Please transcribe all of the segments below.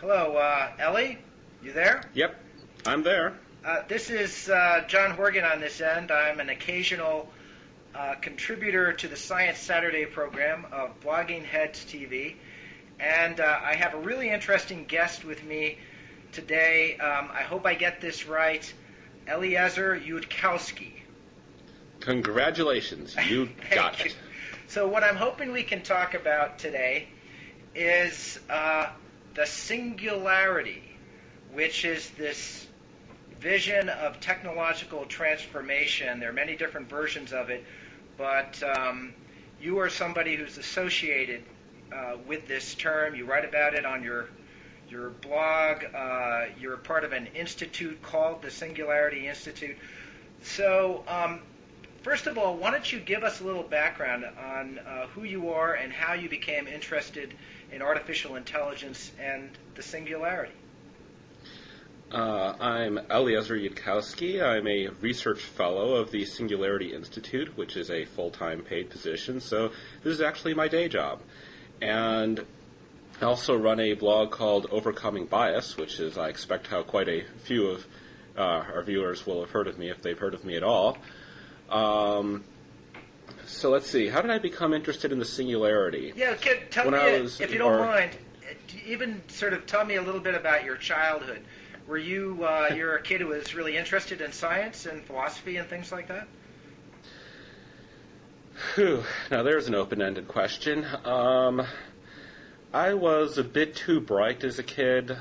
Hello, Ellie? You there? Yep, I'm there. This is John Horgan on this end. I'm an occasional contributor to the Science Saturday program of Blogging Heads TV. And I have a really interesting guest with me today. I hope I get this right. Eliezer Yudkowsky. Congratulations, you got it. So what I'm hoping we can talk about today is the singularity, which is this vision of technological transformation. There are many different versions of it, but you are somebody who's associated with this term. You write about it on your blog. You're part of an institute called the Singularity Institute. So first of all, why don't you give us a little background on who you are and how you became interested in artificial intelligence and the singularity? I'm Eliezer Yudkowsky. I'm a research fellow of the Singularity Institute, which is a full-time paid position, so this is actually my day job. And I also run a blog called Overcoming Bias, which is, I expect, how quite a few of our viewers will have heard of me, if they've heard of me at all. So let's see, how did I become interested in the singularity? Yeah, tell me, if you don't mind, even sort of tell me a little bit about your childhood. Were you, you're a kid who was really interested in science and philosophy and things like that? Whew, now there's an open-ended question. I was a bit too bright as a kid,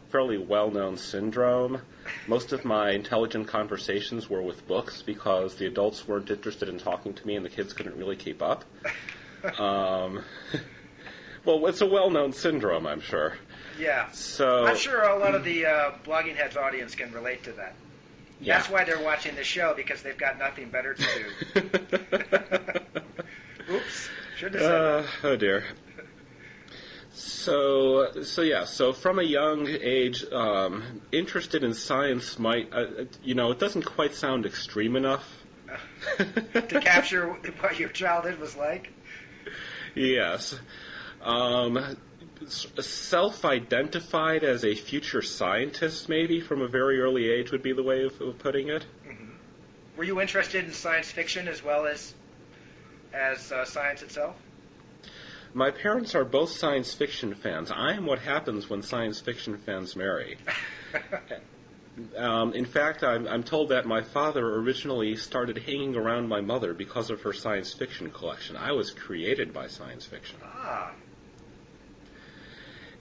fairly well-known syndrome. Most of my intelligent conversations were with books because the adults weren't interested in talking to me and the kids couldn't really keep up. Well, it's a well-known syndrome, I'm sure. Yeah. So I'm sure a lot of the Blogging Heads audience can relate to that. Yeah. That's why they're watching the show, because they've got nothing better to do. Oops. Shouldn't have said that. Oh, dear. So from a young age, interested in science might, it doesn't quite sound extreme enough. To capture what your childhood was like? Yes. Self-identified as a future scientist, maybe, from a very early age would be the way of putting it. Mm-hmm. Were you interested in science fiction as well as science itself? My parents are both science fiction fans. I am what happens when science fiction fans marry. In fact, I'm told that my father originally started hanging around my mother because of her science fiction collection. I was created by science fiction. Ah.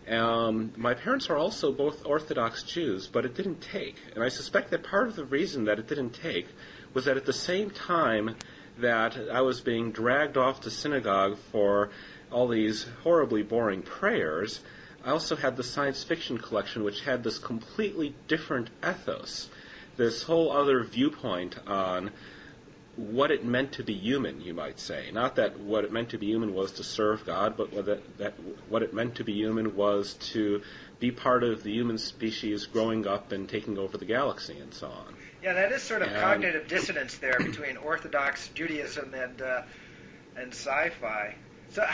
My parents are also both Orthodox Jews, but it didn't take. And I suspect that part of the reason that it didn't take was that at the same time that I was being dragged off to synagogue for all these horribly boring prayers, I also had the science fiction collection, which had this completely different ethos, this whole other viewpoint on what it meant to be human, you might say. Not that what it meant to be human was to serve God, but what it meant to be human was to be part of the human species growing up and taking over the galaxy and so on. Yeah, that is sort of cognitive dissonance there between Orthodox Judaism and sci-fi. So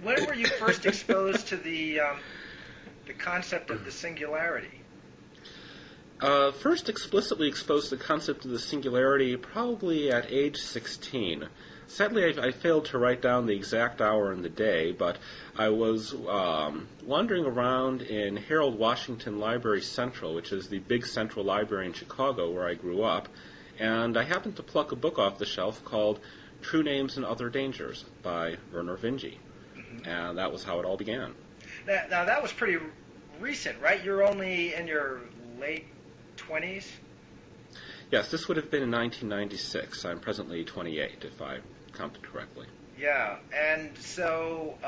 when were you first exposed to the concept of the singularity? First explicitly exposed to the concept of the singularity probably at age 16. Sadly, I failed to write down the exact hour and the day, but I was wandering around in Harold Washington Library Central, which is the big central library in Chicago where I grew up, and I happened to pluck a book off the shelf called True Names and Other Dangers by Vernor Vinge, and that was how it all began. Now that was pretty recent, right? You're only in your late 20s? Yes, this would have been in 1996. I'm presently 28, if I counted correctly. Yeah, and so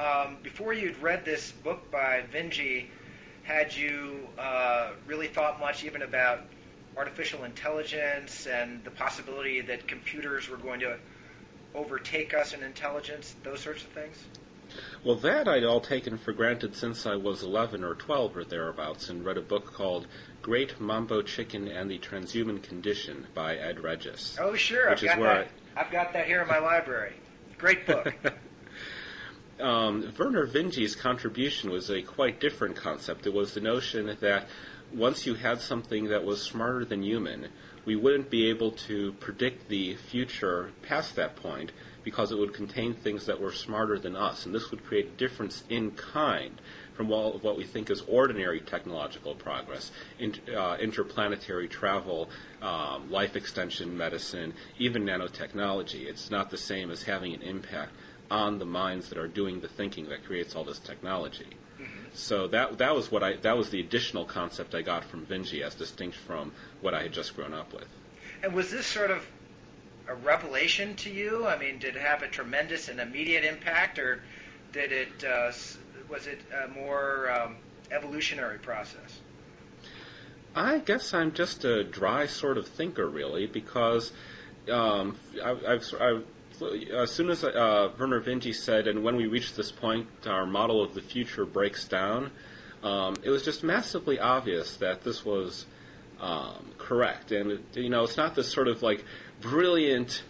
before you'd read this book by Vinge, had you really thought much even about artificial intelligence and the possibility that computers were going to overtake us in intelligence, those sorts of things? Well, that I'd all taken for granted since I was 11 or 12 or thereabouts, and read a book called Great Mambo Chicken and the Transhuman Condition by Ed Regis. Oh, sure. I've got that here in my library. Great book. Werner Vinge's contribution was a quite different concept. It was the notion that once you had something that was smarter than human, we wouldn't be able to predict the future past that point because it would contain things that were smarter than us, and this would create a difference in kind from all of what we think is ordinary technological progress, interplanetary travel, life extension medicine, even nanotechnology. It's not the same as having an impact on the minds that are doing the thinking that creates all this technology. So that was the additional concept I got from Vinge as distinct from what I had just grown up with. And was this sort of a revelation to you? I mean, did it have a tremendous and immediate impact, or did it was it a more evolutionary process? I guess I'm just a dry sort of thinker, really, because as soon as Werner Vinge said, and when we reach this point, our model of the future breaks down, it was just massively obvious that this was correct. And, it's not this sort of, brilliant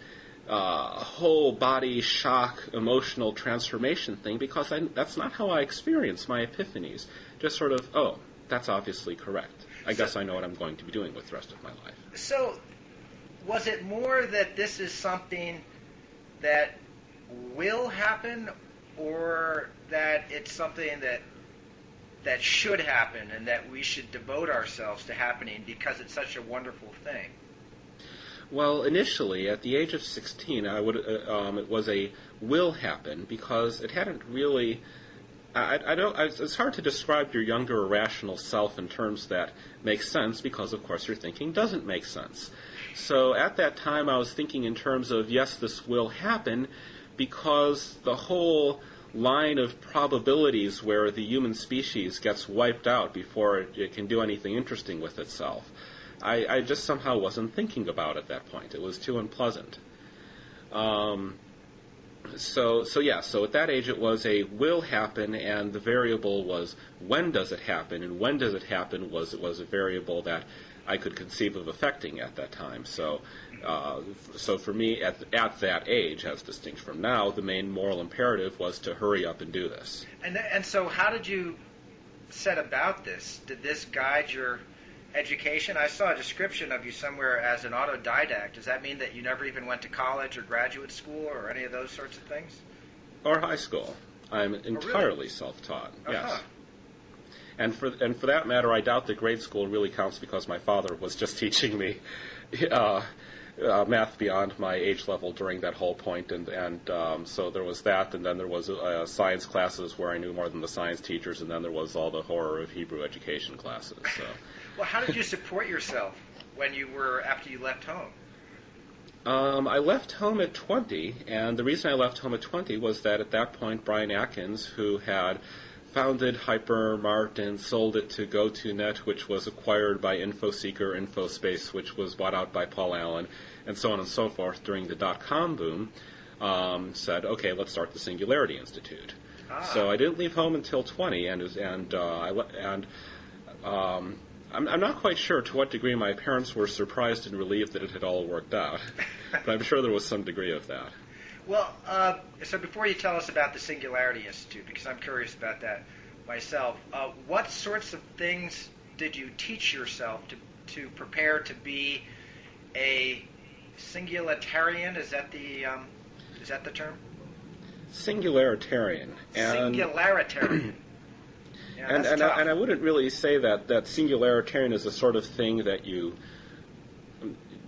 whole body shock emotional transformation thing, because that's not how I experience my epiphanies. Just sort of, oh, that's obviously correct. I guess I know what I'm going to be doing with the rest of my life. So, was it more that this is something that will happen, or that it's something that should happen and that we should devote ourselves to happening because it's such a wonderful thing? Well, initially, at the age of 16, it was a will happen, because it hadn't really. It's hard to describe your younger irrational self in terms that make sense, because of course your thinking doesn't make sense. So at that time I was thinking in terms of, yes, this will happen, because the whole line of probabilities where the human species gets wiped out before it can do anything interesting with itself, I just somehow wasn't thinking about at that point. It was too unpleasant. So at that age it was a will happen, and the variable was when does it happen, and when does it happen was a variable that I could conceive of affecting at that time. So for me at that age, as distinct from now, the main moral imperative was to hurry up and do this. And so how did you set about this? Did this guide your education? I saw a description of you somewhere as an autodidact. Does that mean that you never even went to college or graduate school or any of those sorts of things? Or high school. I'm entirely really? Self-taught. Uh-huh. Yes. And for that matter, I doubt that grade school really counts, because my father was just teaching me math beyond my age level during that whole point, and so there was that, and then there was science classes where I knew more than the science teachers, and then there was all the horror of Hebrew education classes. So. Well, how did you support yourself after you left home? I left home at 20, and the reason I left home at 20 was that at that point Brian Atkins, who had founded HyperMart and sold it to GoToNet, which was acquired by InfoSeeker, InfoSpace, which was bought out by Paul Allen, and so on and so forth during the dot-com boom, said, okay, let's start the Singularity Institute. So I didn't leave home until 20, I'm not quite sure to what degree my parents were surprised and relieved that it had all worked out, but I'm sure there was some degree of that. Well, so before you tell us about the Singularity Institute, because I'm curious about that myself, what sorts of things did you teach yourself to prepare to be a singularitarian? Is that the term? Singularitarian. Singularitarian. Yeah, and I wouldn't really say that singularitarian is a sort of thing that you.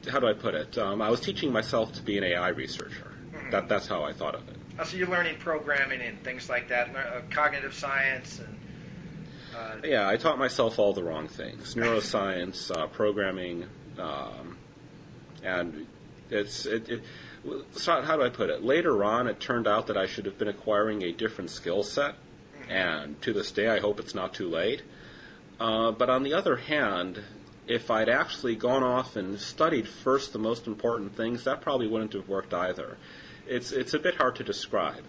How do I put it? I was teaching myself to be an AI researcher. Mm-hmm. That's how I thought of it. So you're learning programming and things like that, cognitive science, and. Yeah, I taught myself all the wrong things: neuroscience, programming, and so how do I put it? Later on, it turned out that I should have been acquiring a different skill set. And to this day, I hope it's not too late. But on the other hand, if I'd actually gone off and studied first the most important things, that probably wouldn't have worked either. It's a bit hard to describe.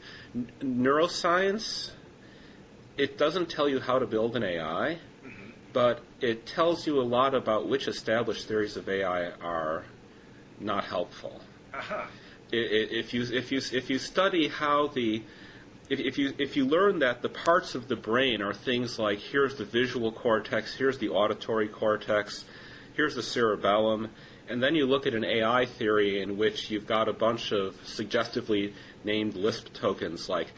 Neuroscience, it doesn't tell you how to build an AI, but it tells you a lot about which established theories of AI are not helpful. Uh-huh. If you study how the if you learn that the parts of the brain are things like here's the visual cortex, here's the auditory cortex, here's the cerebellum, and then you look at an AI theory in which you've got a bunch of suggestively named Lisp tokens like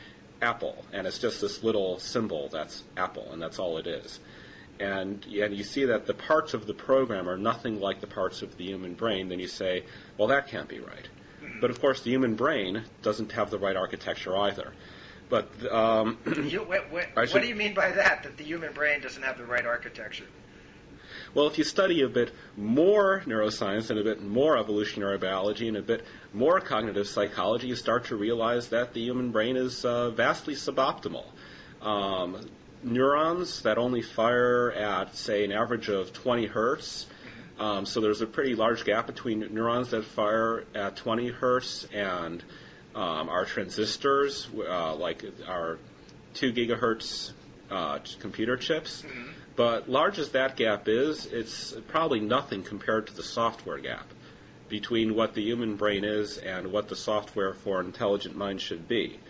Apple, and it's just this little symbol that's Apple, and that's all it is. And you see that the parts of the program are nothing like the parts of the human brain, then you say, well, that can't be right. But, of course, the human brain doesn't have the right architecture either. But what do you mean by that the human brain doesn't have the right architecture? Well, if you study a bit more neuroscience and a bit more evolutionary biology and a bit more cognitive psychology, you start to realize that the human brain is vastly suboptimal. Neurons that only fire at, say, an average of 20 hertz. So there's a pretty large gap between neurons that fire at 20 hertz and our transistors, like our 2 gigahertz computer chips. But large as that gap is, it's probably nothing compared to the software gap between what the human brain is and what the software for an intelligent mind should be.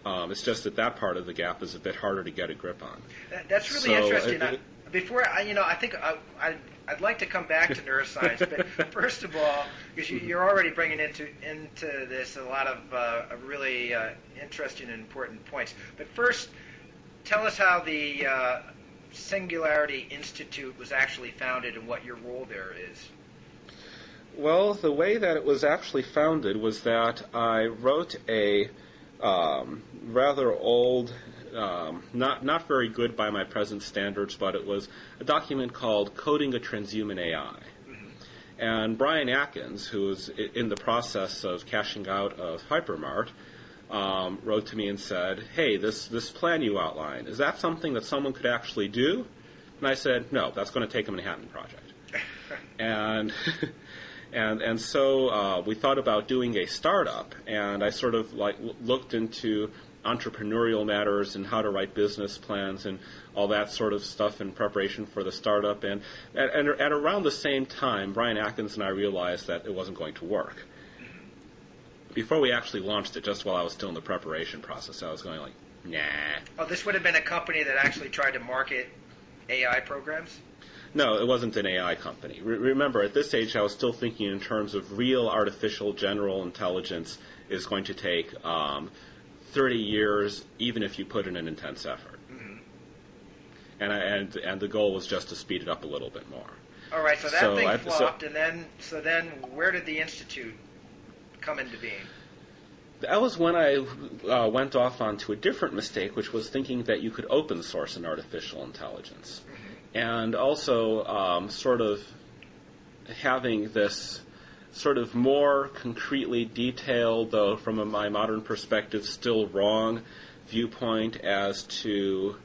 It's just that part of the gap is a bit harder to get a grip on. That's really interesting. I think I'd like to come back to neuroscience, but first of all, because you're already bringing into this a lot of really interesting and important points. But first, tell us how the Singularity Institute was actually founded and what your role there is. Well, the way that it was actually founded was that I wrote a rather old, not very good by my present standards, but it was a document called Coding a Transhuman AI. And Brian Atkins, who was in the process of cashing out of Hypermart, wrote to me and said, hey, this plan you outlined, is that something that someone could actually do? And I said, no, that's going to take a Manhattan Project. And so we thought about doing a startup, and I sort of looked into entrepreneurial matters and how to write business plans and all that sort of stuff in preparation for the startup. And at around the same time, Brian Atkins and I realized that it wasn't going to work. Before we actually launched it, just while I was still in the preparation process, I was going like, nah. Oh, this would have been a company that actually tried to market AI programs? No, it wasn't an AI company. Remember, at this stage, I was still thinking in terms of real artificial general intelligence is going to take 30 years, even if you put in an intense effort. And the goal was just to speed it up a little bit more. All right, so that thing flopped, and then where did the Institute come into being? That was when I went off onto a different mistake, which was thinking that you could open source an artificial intelligence. And also sort of having this sort of more concretely detailed, though from my modern perspective still wrong, viewpoint as to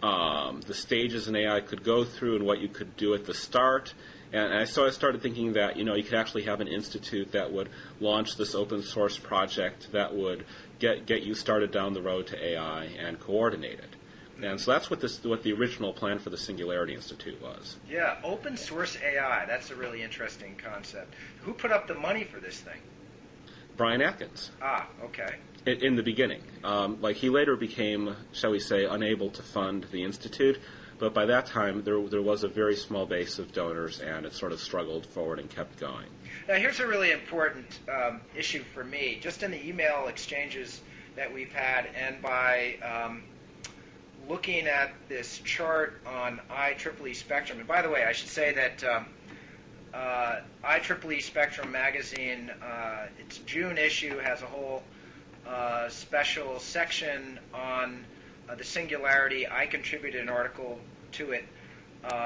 the stages an AI could go through and what you could do at the start. And so I started thinking that, you could actually have an institute that would launch this open source project that would get you started down the road to AI and coordinate it. And so that's what the original plan for the Singularity Institute was. Yeah, open source AI. That's a really interesting concept. Who put up the money for this thing? Brian Atkins. Ah, okay. In the beginning. He later became, shall we say, unable to fund the Institute, but by that time there was a very small base of donors, and it sort of struggled forward and kept going. Now here's a really important issue for me. Just in the email exchanges that we've had, and by looking at this chart on IEEE Spectrum, and by the way, I should say that IEEE Spectrum magazine, its June issue has a whole special section on the Singularity. I contributed an article to it.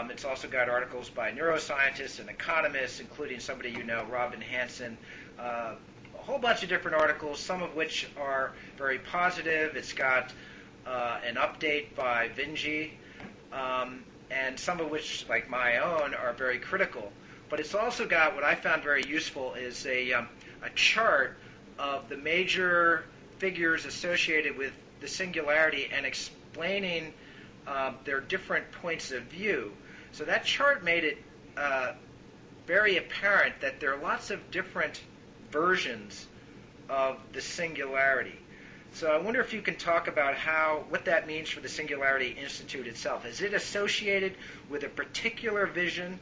It's also got articles by neuroscientists and economists, including somebody you know, Robin Hanson. A whole bunch of different articles, some of which are very positive. It's got an update by Vinji, and some of which, like my own, are very critical. But it's also got what I found very useful is a chart of the major figures associated with the Singularity and explaining their different points of view. So that chart made it very apparent that there are lots of different versions of the Singularity. So I wonder if you can talk about what that means for the Singularity Institute itself. Is it associated with a particular vision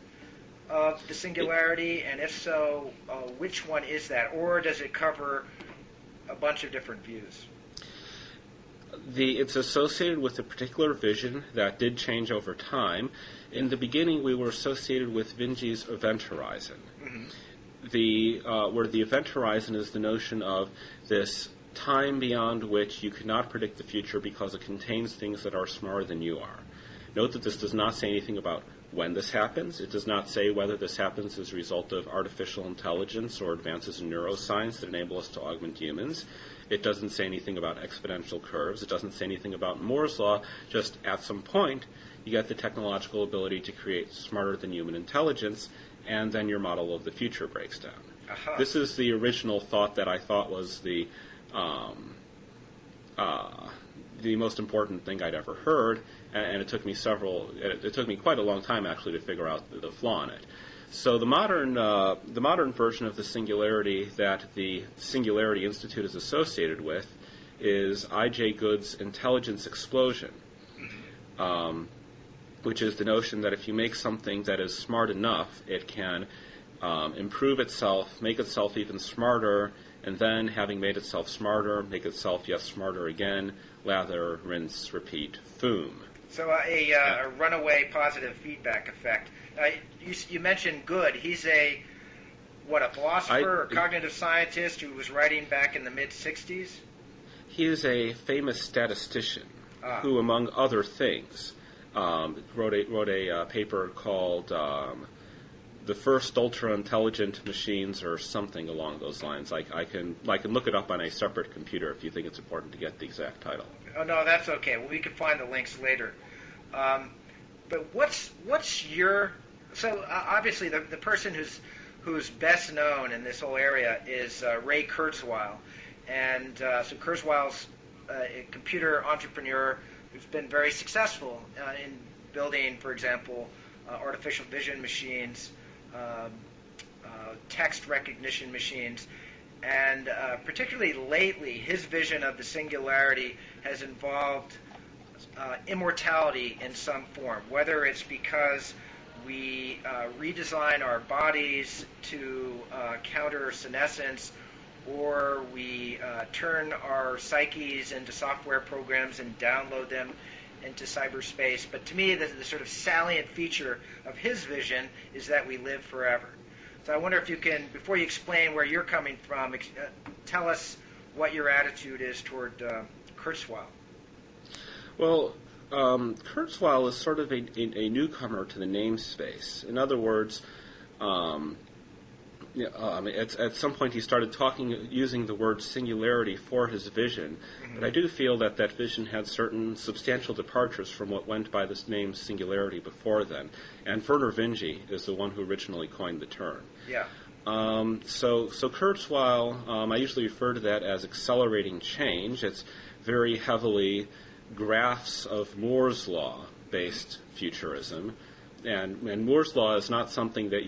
of the Singularity, and if so, which one is that? Or does it cover a bunch of different views? It's associated with a particular vision that did change over time. In the beginning, we were associated with Vinge's event horizon. Mm-hmm. Where the event horizon is the notion of this time beyond which you cannot predict the future because it contains things that are smarter than you are. Note that this does not say anything about when this happens. It does not say whether this happens as a result of artificial intelligence or advances in neuroscience that enable us to augment humans. It doesn't say anything about exponential curves. It doesn't say anything about Moore's law. Just at some point, you get the technological ability to create smarter than human intelligence, and then your model of the future breaks down. Uh-huh. This is the original thought that I thought was the most important thing I'd ever heard, and it took me quite a long time actually to figure out the flaw in it. So the modern version of the Singularity that the Singularity Institute is associated with is I.J. Good's intelligence explosion, which is the notion that if you make something that is smart enough, it can improve itself, make itself even smarter, and then, having made itself smarter, make itself yet smarter again, lather, rinse, repeat, boom. So a runaway positive feedback effect. You mentioned Good. He's a philosopher or cognitive scientist who was writing back in the mid-'60s? He is a famous statistician who, among other things, wrote a paper called The First Ultra-Intelligent Machines, or something along those lines. I can look it up on a separate computer if you think it's important to get the exact title. Oh, no, that's okay. Well, we can find the links later. But what's your... So, obviously, the person who's best known in this whole area is Ray Kurzweil. And so Kurzweil's a computer entrepreneur who's been very successful in building, for example, artificial vision machines, text recognition machines, and particularly lately, his vision of the Singularity has involved immortality in some form, whether it's because we redesign our bodies to counter senescence, or we turn our psyches into software programs and download them into cyberspace. But to me, the sort of salient feature of his vision is that we live forever. So I wonder if you can, before you explain where you're coming from, tell us what your attitude is toward Kurzweil. Well, Kurzweil is sort of a newcomer to the namespace. In other words, at some point he started using the word singularity for his vision, but I do feel that vision had certain substantial departures from what went by this name singularity before then. And Werner Vinge is the one who originally coined the term. Yeah. So Kurzweil, I usually refer to that as accelerating change. It's very heavily graphs of Moore's law based futurism. And Moore's law is not something that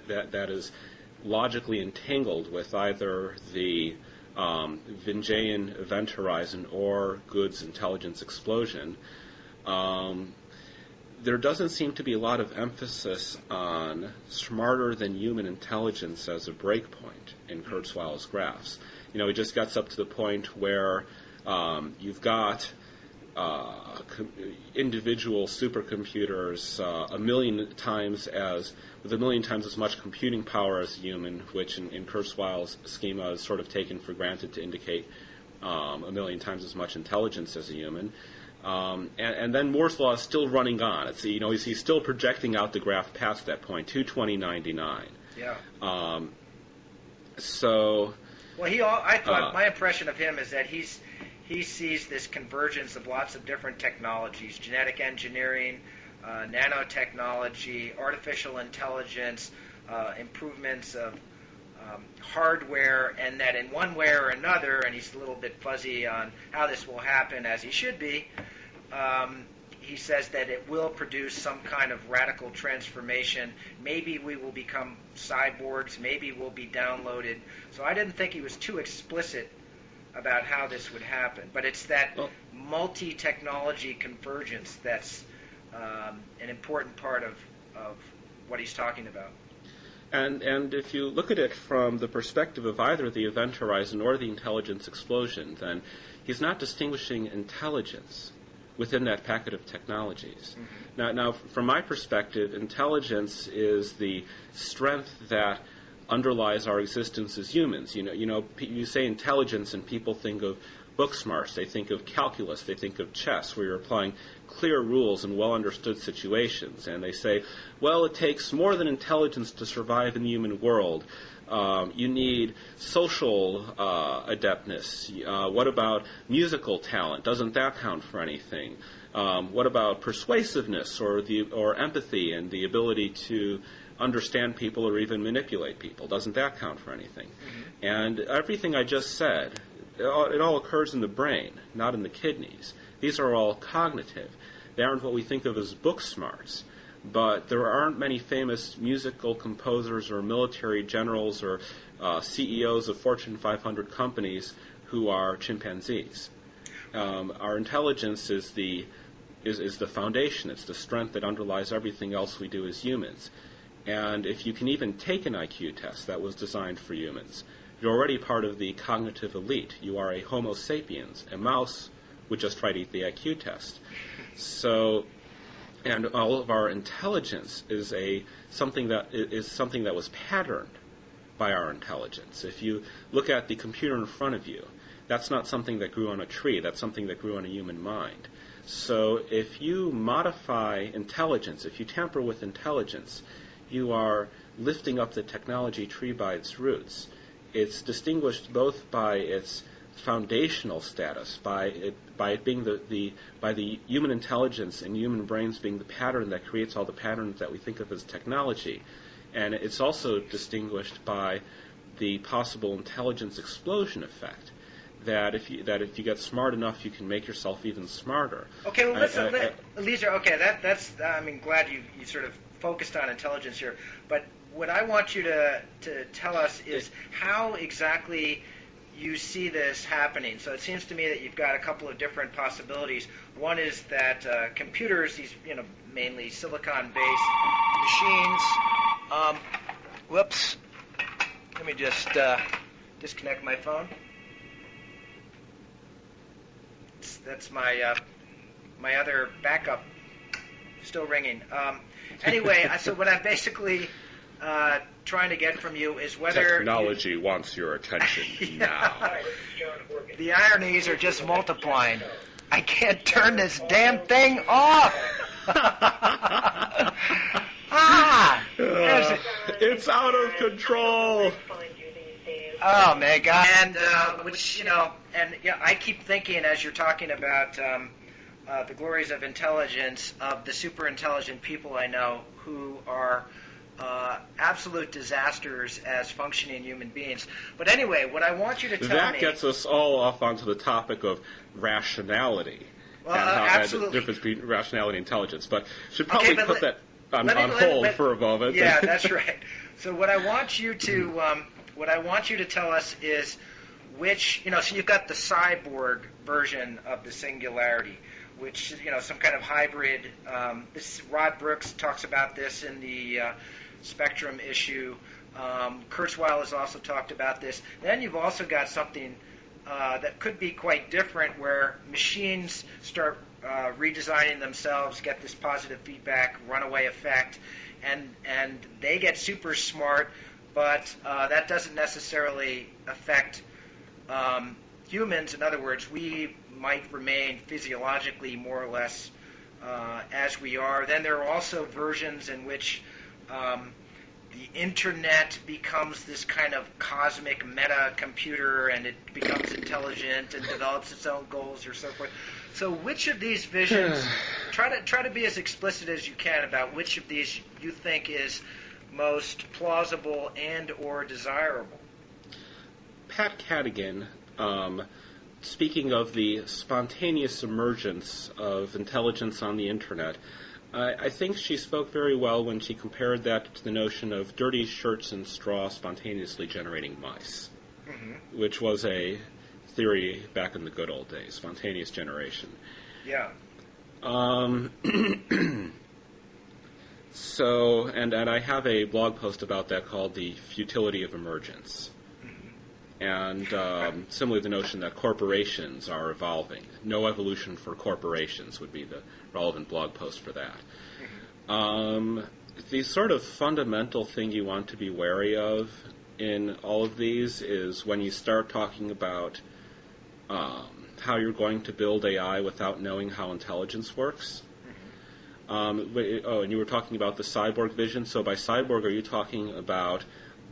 that is logically entangled with either the Vingean event horizon or Good's intelligence explosion. There doesn't seem to be a lot of emphasis on smarter than human intelligence as a breakpoint in Kurzweil's graphs. He just gets up to the point where you've got individual supercomputers with a million times as much computing power as a human, which in Kurzweil's schema is sort of taken for granted to indicate a million times as much intelligence as a human. And then Moore's law is still running on. He's still projecting out the graph past that point, 220.99. Yeah. I thought my impression of him is that he sees this convergence of lots of different technologies: genetic engineering, nanotechnology, artificial intelligence, improvements of hardware, and that in one way or another, and he's a little bit fuzzy on how this will happen, as he should be, he says that it will produce some kind of radical transformation. Maybe we will become cyborgs, maybe we'll be downloaded. So I didn't think he was too explicit about how this would happen. But it's that multi-technology convergence that's an important part of what he's talking about. And if you look at it from the perspective of either the event horizon or the intelligence explosion, then he's not distinguishing intelligence within that packet of technologies. Mm-hmm. Now, from my perspective, intelligence is the strength that underlies our existence as humans. You say intelligence, and people think of book smarts. They think of calculus. They think of chess, where you're applying clear rules in well-understood situations. And they say, well, it takes more than intelligence to survive in the human world. You need social adeptness. What about musical talent? Doesn't that count for anything? What about persuasiveness or empathy and the ability to understand people or even manipulate people? Doesn't that count for anything? Mm-hmm. And everything I just said, it all occurs in the brain, not in the kidneys. These are all cognitive. They aren't what we think of as book smarts. But there aren't many famous musical composers or military generals or CEOs of Fortune 500 companies who are chimpanzees. Our intelligence is the foundation. It's the strength that underlies everything else we do as humans. And if you can even take an IQ test that was designed for humans, you're already part of the cognitive elite. You are a Homo sapiens. A mouse would just try to eat the IQ test. So, and all of our intelligence is something that was patterned by our intelligence. If you look at the computer in front of you, that's not something that grew on a tree. That's something that grew on a human mind. So if you modify intelligence, if you tamper with intelligence, you are lifting up the technology tree by its roots. It's distinguished both by its foundational status, by it being by the human intelligence and human brains being the pattern that creates all the patterns that we think of as technology, and it's also distinguished by the possible intelligence explosion effect. That if you get smart enough, you can make yourself even smarter. Okay, well, listen, Eliezer. Okay, that's. I'm glad you sort of focused on intelligence here, but what I want you to tell us is how exactly you see this happening. So it seems to me that you've got a couple of different possibilities. One is that computers, these mainly silicon-based machines. Whoops. Let me just disconnect my phone. That's my my other backup still ringing. Anyway, so what I'm basically trying to get from you is whether technology wants your attention now. The ironies are just multiplying. I can't turn this damn thing off. It's out of control. Oh my God! And I keep thinking as you're talking about the glories of intelligence, of the super intelligent people I know who are absolute disasters as functioning human beings. But anyway, what I want you to tell me... That gets us all off onto the topic of rationality. Well, and how absolutely. The difference between rationality and intelligence. But should probably put that on hold for a moment. Yeah, that's right. So what I want you to tell us is which, so you've got the cyborg version of the Singularity, which is, some kind of hybrid. Rod Brooks talks about this in the Spectrum issue. Kurzweil has also talked about this. Then you've also got something that could be quite different, where machines start redesigning themselves, get this positive feedback, runaway effect, and they get super smart, but that doesn't necessarily affect humans. In other words, we might remain physiologically more or less as we are. Then there are also versions in which the internet becomes this kind of cosmic meta computer, and it becomes intelligent and develops its own goals or so forth. So which of these visions, try to be as explicit as you can about which of these you think is most plausible and or desirable. Pat Cadigan, speaking of the spontaneous emergence of intelligence on the internet, I think she spoke very well when she compared that to the notion of dirty shirts and straw spontaneously generating mice, which was a theory back in the good old days, spontaneous generation. Yeah. So, and I have a blog post about that called The Futility of Emergence. And similarly, the notion that corporations are evolving. No evolution for corporations would be the relevant blog post for that. The sort of fundamental thing you want to be wary of in all of these is when you start talking about how you're going to build AI without knowing how intelligence works. And you were talking about the cyborg vision. So by cyborg, are you talking about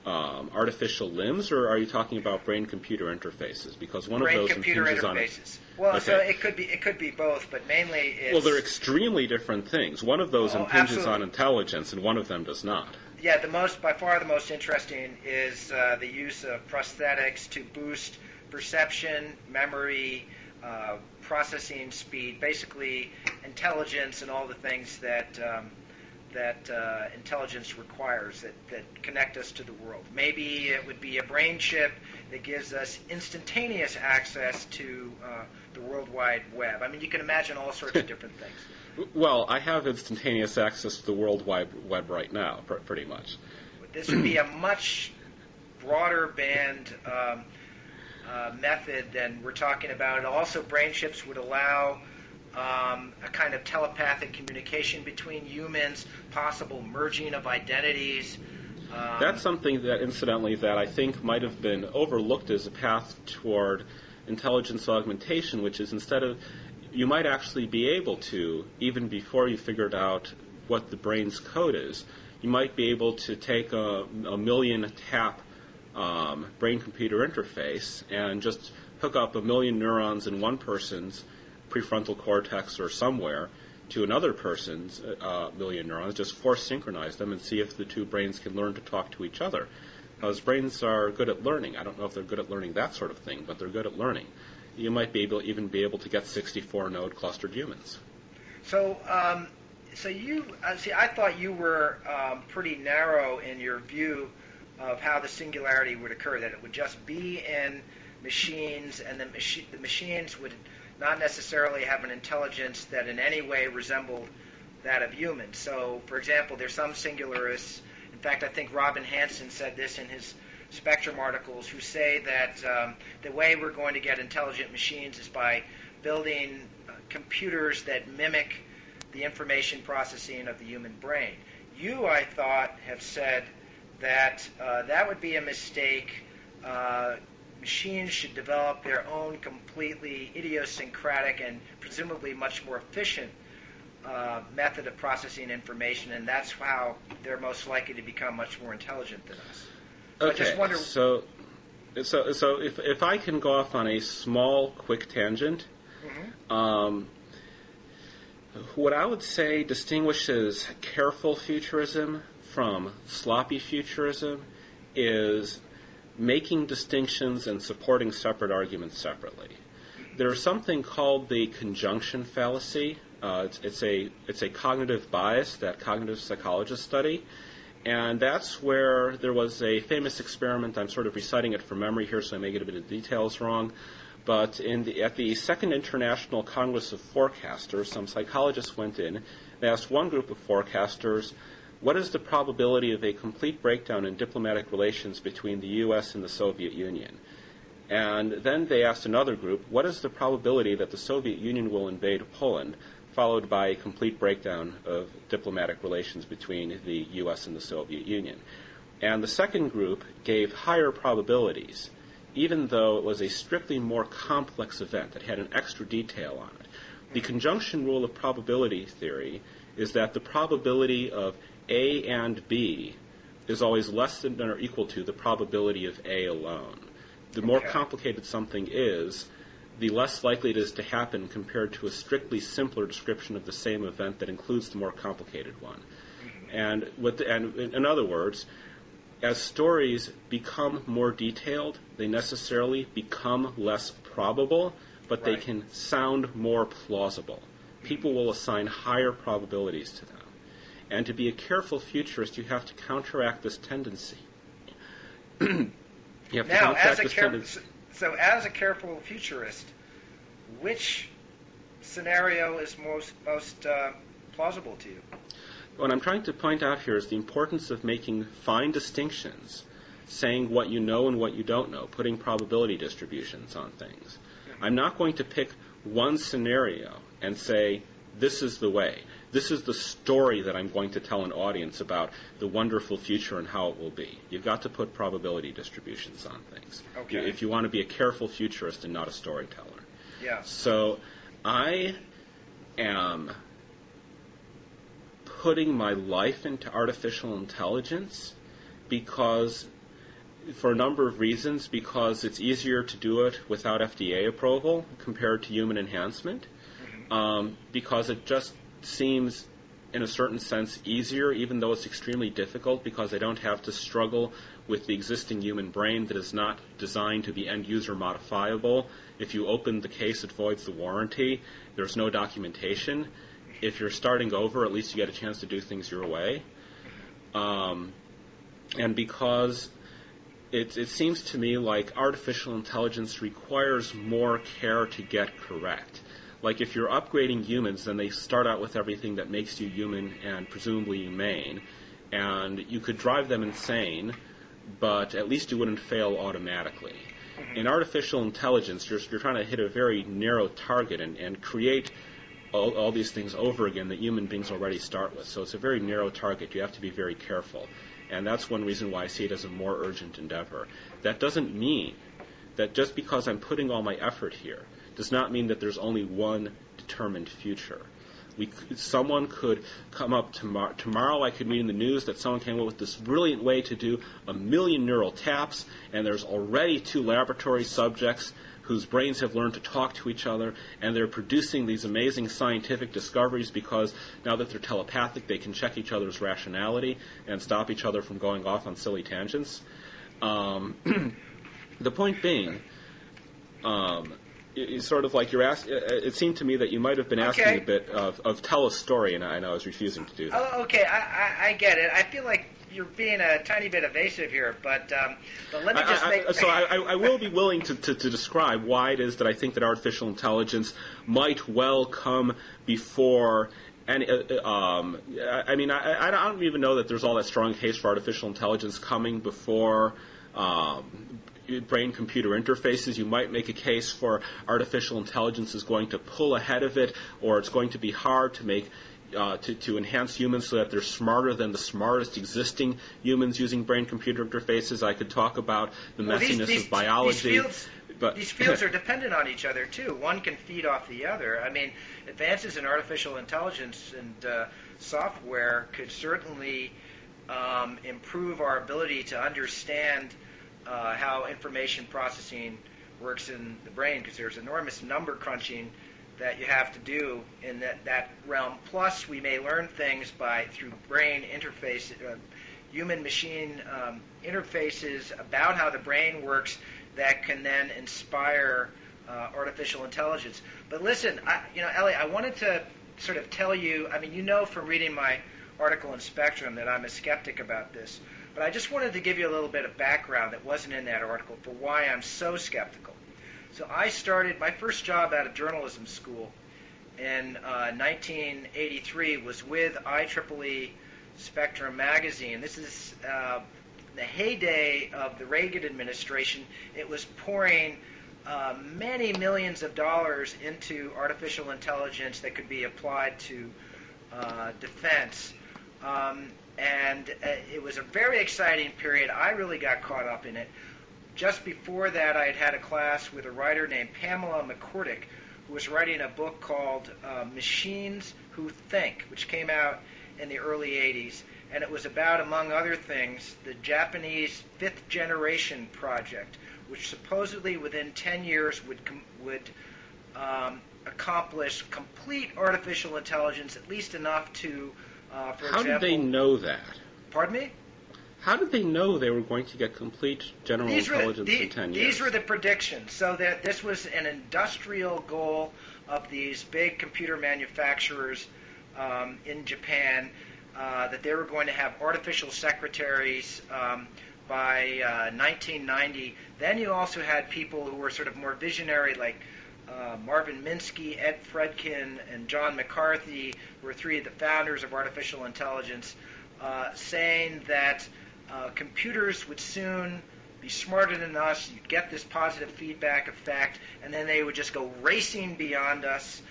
artificial limbs, or are you talking about brain-computer interfaces? Because one of those impinges on interfaces. Well, okay. So it could be both, but mainly it's... Well, they're extremely different things. One of those impinges absolutely. on intelligence, and one of them does not. Yeah, by far the most interesting is the use of prosthetics to boost perception, memory, processing speed, basically intelligence and all the things that intelligence requires that connect us to the world. Maybe it would be a brain chip that gives us instantaneous access to the World Wide Web. I mean, you can imagine all sorts of different things. Well, I have instantaneous access to the World Wide Web right now, pretty much. This would be a much broader band method than we're talking about. And also, brain chips would allow a kind of telepathic communication between humans, possible merging of identities. That's something that, incidentally, that I think might have been overlooked as a path toward intelligence augmentation, which is instead of, you might actually be able to, even before you figured out what the brain's code is, you might be able to take a million tap brain-computer interface and just hook up a million neurons in one person's prefrontal cortex or somewhere to another person's million neurons, just force synchronize them and see if the two brains can learn to talk to each other. Because brains are good at learning. I don't know if they're good at learning that sort of thing, but they're good at learning. You might be even be able to get 64-node clustered humans. So you see, I thought you were pretty narrow in your view of how the singularity would occur, that it would just be in machines, and the machines would not necessarily have an intelligence that in any way resembled that of humans. So, for example, there's some singularists, in fact, I think Robin Hanson said this in his Spectrum articles, who say that the way we're going to get intelligent machines is by building computers that mimic the information processing of the human brain. You, I thought, have said that that would be a mistake. Machines should develop their own completely idiosyncratic and presumably much more efficient method of processing information, and that's how they're most likely to become much more intelligent than us. Okay, I just wonder... so if I can go off on a small, quick tangent, what I would say distinguishes careful futurism from sloppy futurism is making distinctions and supporting separate arguments separately. There's something called the conjunction fallacy. It's a cognitive bias that cognitive psychologists study, and that's where there was a famous experiment. I'm sort of reciting it from memory here, so I may get a bit of details wrong. But at the Second International Congress of Forecasters, some psychologists went in. They asked one group of forecasters, what is the probability of a complete breakdown in diplomatic relations between the U.S. and the Soviet Union? And then they asked another group, what is the probability that the Soviet Union will invade Poland, followed by a complete breakdown of diplomatic relations between the U.S. and the Soviet Union? And the second group gave higher probabilities, even though it was a strictly more complex event that had an extra detail on it. The conjunction rule of probability theory is that the probability of A and B is always less than or equal to the probability of A alone. The more complicated something is, the less likely it is to happen compared to a strictly simpler description of the same event that includes the more complicated one. And in other words, as stories become more detailed, they necessarily become less probable, but they can sound more plausible. People will assign higher probabilities to them. And to be a careful futurist, you have to counteract this tendency. So as a careful futurist, which scenario is most plausible to you? What I'm trying to point out here is the importance of making fine distinctions, saying what you know and what you don't know, putting probability distributions on things. I'm not going to pick one scenario and say, this is the way. This is the story that I'm going to tell an audience about the wonderful future and how it will be. You've got to put probability distributions on things if you want to be a careful futurist and not a storyteller. Yeah. So I am putting my life into artificial intelligence because, for a number of reasons, because it's easier to do it without FDA approval compared to human enhancement, because it just seems, in a certain sense, easier, even though it's extremely difficult, because I don't have to struggle with the existing human brain that is not designed to be end-user modifiable. If you open the case, it voids the warranty. There's no documentation. If you're starting over, at least you get a chance to do things your way. And because it seems to me like artificial intelligence requires more care to get correct. Like if you're upgrading humans, then they start out with everything that makes you human and presumably humane, and you could drive them insane, but at least you wouldn't fail automatically. In artificial intelligence, you're trying to hit a very narrow target and create all these things over again that human beings already start with. So it's a very narrow target. You have to be very careful. And that's one reason why I see it as a more urgent endeavor. That doesn't mean that just because I'm putting all my effort here does not mean that there's only one determined future. Someone could come up tomorrow. I could read in the news that someone came up with this brilliant way to do 1 million neural taps, and there's already 2 laboratory subjects whose brains have learned to talk to each other, and they're producing these amazing scientific discoveries because now that they're telepathic, they can check each other's rationality and stop each other from going off on silly tangents. The point being, it's sort of like it seemed to me that you might have been asking a bit of tell a story, and I was refusing to do that. Oh, okay, I get it. I feel like you're being a tiny bit evasive here, but let me just make... So I will be willing to describe why it is that I think that artificial intelligence might well come before... And I mean, I don't even know that there's all that strong case for artificial intelligence coming before brain-computer interfaces. You might make a case for artificial intelligence is going to pull ahead of it, or it's going to be hard to make to enhance humans so that they're smarter than the smartest existing humans using brain-computer interfaces. I could talk about the messiness of biology. These fields are dependent on each other, too. One can feed off the other. I mean, advances in artificial intelligence and software could certainly improve our ability to understand how information processing works in the brain, because there's enormous number crunching that you have to do in that realm. Plus, we may learn things through brain interface, human-machine interfaces about how the brain works that can then inspire artificial intelligence. But listen, Ellie, I wanted to sort of tell you, I mean, you know from reading my article in Spectrum that I'm a skeptic about this, but I just wanted to give you a little bit of background that wasn't in that article for why I'm so skeptical. So I started, my first job out of journalism school in 1983 was with IEEE Spectrum magazine. This is the heyday of the Reagan administration. It was pouring many millions of dollars into artificial intelligence that could be applied to defense. And it was a very exciting period. I really got caught up in it. Just before that, I had had a class with a writer named Pamela McCordick, who was writing a book called Machines Who Think, which came out in the early 80s. And it was about, among other things, the Japanese fifth generation project, which supposedly within 10 years would accomplish complete artificial intelligence, at least enough to, for example... How did they know that? Pardon me? How did they know they were going to get complete general intelligence in 10 years? These were the predictions. So that this was an industrial goal of these big computer manufacturers in Japan, that they were going to have artificial secretaries by 1990. Then you also had people who were sort of more visionary, like Marvin Minsky, Ed Fredkin, and John McCarthy, who were three of the founders of artificial intelligence, saying that computers would soon be smarter than us. You'd get this positive feedback effect, and then they would just go racing beyond us.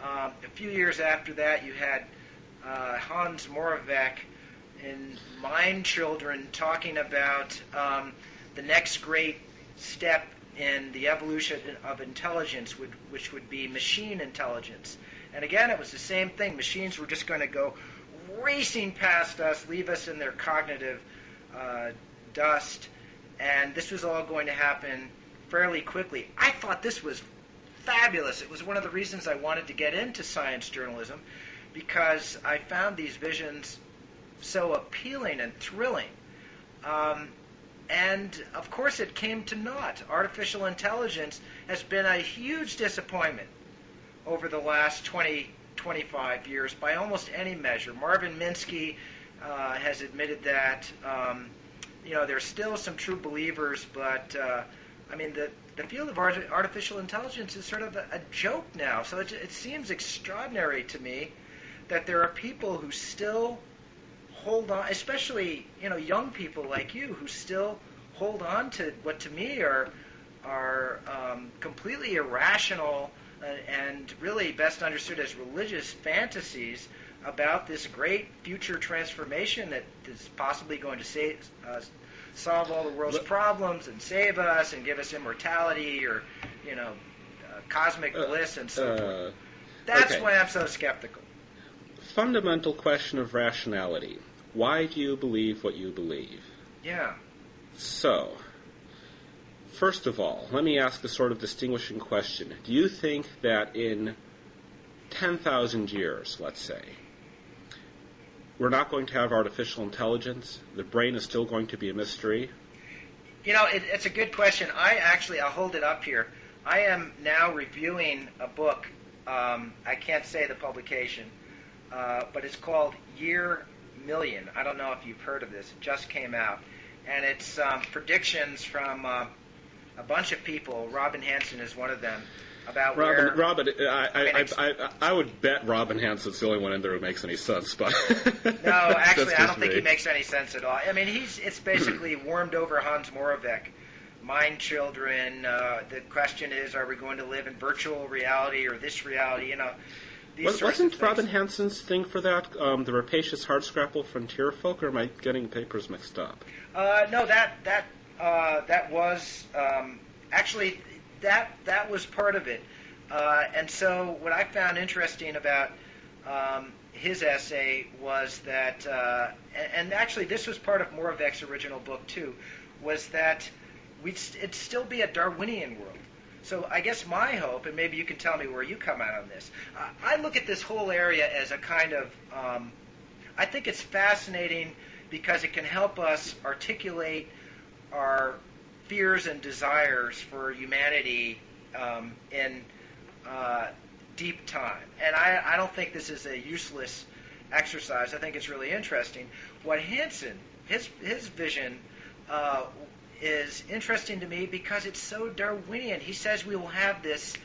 A few years after that, you had Hans Moravec in Mind Children talking about the next great step in the evolution of intelligence, which would be machine intelligence. And again, it was the same thing. Machines were just going to go racing past us, leave us in their cognitive dust, and this was all going to happen fairly quickly. I thought this was fabulous. It was one of the reasons I wanted to get into science journalism, because I found these visions so appealing and thrilling. And, of course, it came to naught. Artificial intelligence has been a huge disappointment over the last 20, 25 years by almost any measure. Marvin Minsky has admitted that. There's still some true believers, but, the field of artificial intelligence is sort of a joke now. So it seems extraordinary to me that there are people who still hold on, especially young people like you, who still hold on to what to me are completely irrational and really best understood as religious fantasies about this great future transformation that is possibly going to solve all the world's problems and save us and give us immortality or cosmic bliss and so forth. That's why I'm so skeptical. Fundamental question of rationality. Why do you believe what you believe? Yeah. So, first of all, let me ask a sort of distinguishing question. Do you think that in 10,000 years, let's say, we're not going to have artificial intelligence? The brain is still going to be a mystery? It's a good question. I'll hold it up here. I am now reviewing a book. I can't say the publication, but it's called Year Million. I don't know if you've heard of this. It just came out. And it's predictions from a bunch of people. Robin Hanson is one of them. About I would bet Robin Hanson's the only one in there who makes any sense. But no, actually, I don't think he makes any sense at all. I mean, it's basically warmed over Hans Moravec. Mind Children. The question is, are we going to live in virtual reality or this reality? Wasn't Robin Hanson's thing for that the rapacious hardscrapple frontier folk, or am I getting papers mixed up? No, that was actually that was part of it. And so what I found interesting about his essay was that, and actually this was part of Moravec's original book too, was that it'd still be a Darwinian world. So I guess my hope, and maybe you can tell me where you come out on this, I look at this whole area as a kind of, I think it's fascinating because it can help us articulate our fears and desires for humanity in deep time. And I don't think this is a useless exercise. I think it's really interesting. What Hanson, his vision is interesting to me because it's so Darwinian. He says we will have this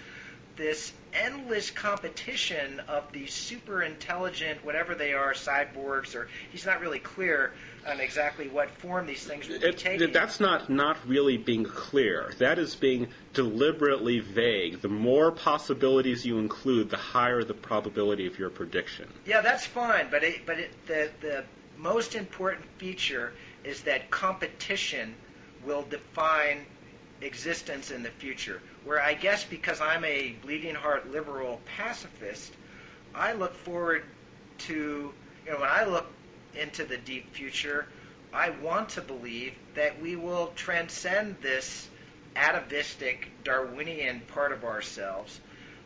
endless competition of these super intelligent, whatever they are, cyborgs, or he's not really clear on exactly what form these things will be taking. That's not really being clear. That is being deliberately vague. The more possibilities you include, the higher the probability of your prediction. Yeah, that's fine, but the most important feature is that competition will define existence in the future. Where I guess because I'm a bleeding heart liberal pacifist, I look forward to, when I look into the deep future, I want to believe that we will transcend this atavistic Darwinian part of ourselves.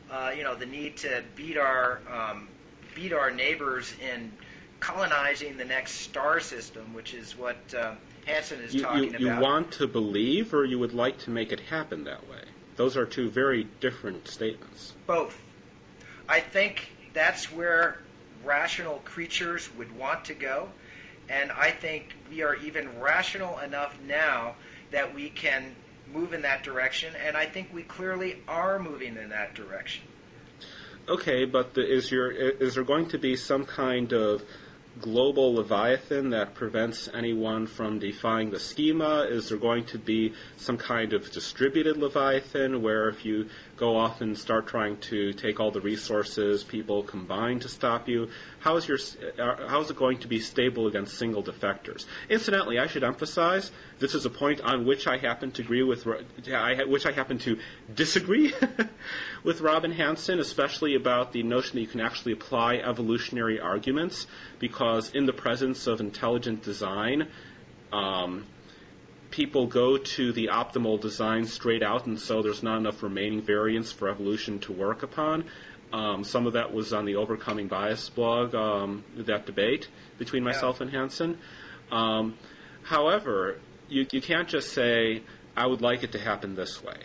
The need to beat our neighbors in colonizing the next star system, which is what Hanson is talking about. You want to believe, or you would like to make it happen that way? Those are two very different statements. Both. I think that's where rational creatures would want to go. And I think we are even rational enough now that we can move in that direction, and I think we clearly are moving in that direction. Okay, but is there going to be some kind of global leviathan that prevents anyone from defying the schema? Is there going to be some kind of distributed leviathan where if you go off and start trying to take all the resources, people combine to stop you? How is it going to be stable against single defectors? Incidentally, I should emphasize this is a point on which I happen to disagree with Robin Hanson, especially about the notion that you can actually apply evolutionary arguments, because in the presence of intelligent design, people go to the optimal design straight out, and so there's not enough remaining variance for evolution to work upon. Some of that was on the Overcoming Bias blog, that debate between myself and Hanson. However, you can't just say, I would like it to happen this way.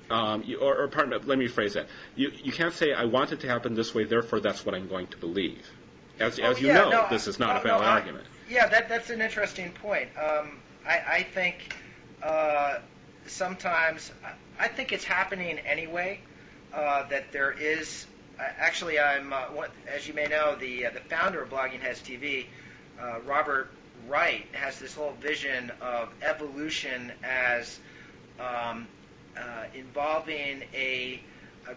Let me rephrase that. You can't say, I want it to happen this way, therefore that's what I'm going to believe. This is not a valid argument. That's an interesting point. I think sometimes, I think it's happening anyway, that there is, actually as you may know, the founder of Blogging Heads TV, Robert Wright, has this whole vision of evolution as involving a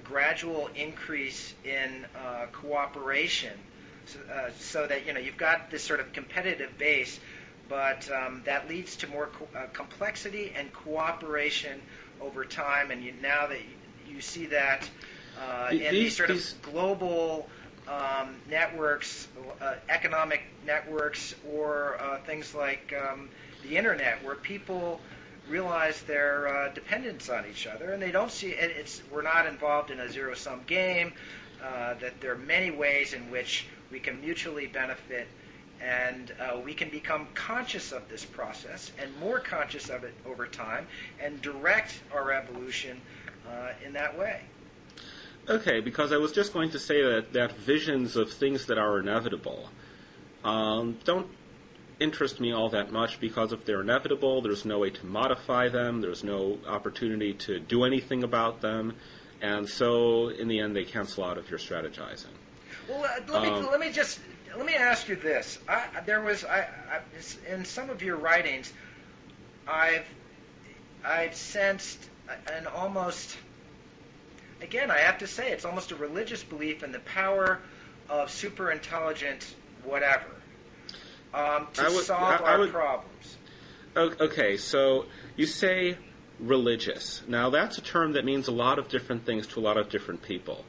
gradual increase in cooperation, so that you've got this sort of competitive base, but that leads to more complexity and cooperation over time. And now that you see that in these sort of global networks, economic networks, or things like the internet, where people realize their dependence on each other, and they don't see we're not involved in a zero-sum game, that there are many ways in which we can mutually benefit, and we can become conscious of this process and more conscious of it over time and direct our evolution in that way. Okay, because I was just going to say that visions of things that are inevitable don't interest me all that much, because if they're inevitable, there's no way to modify them, there's no opportunity to do anything about them, and so in the end they cancel out of your strategizing. Well, let me ask you this. In some of your writings, I've sensed an almost, again, I have to say, it's almost a religious belief in the power of superintelligent whatever to solve our problems. Okay, so you say religious. Now, that's a term that means a lot of different things to a lot of different people.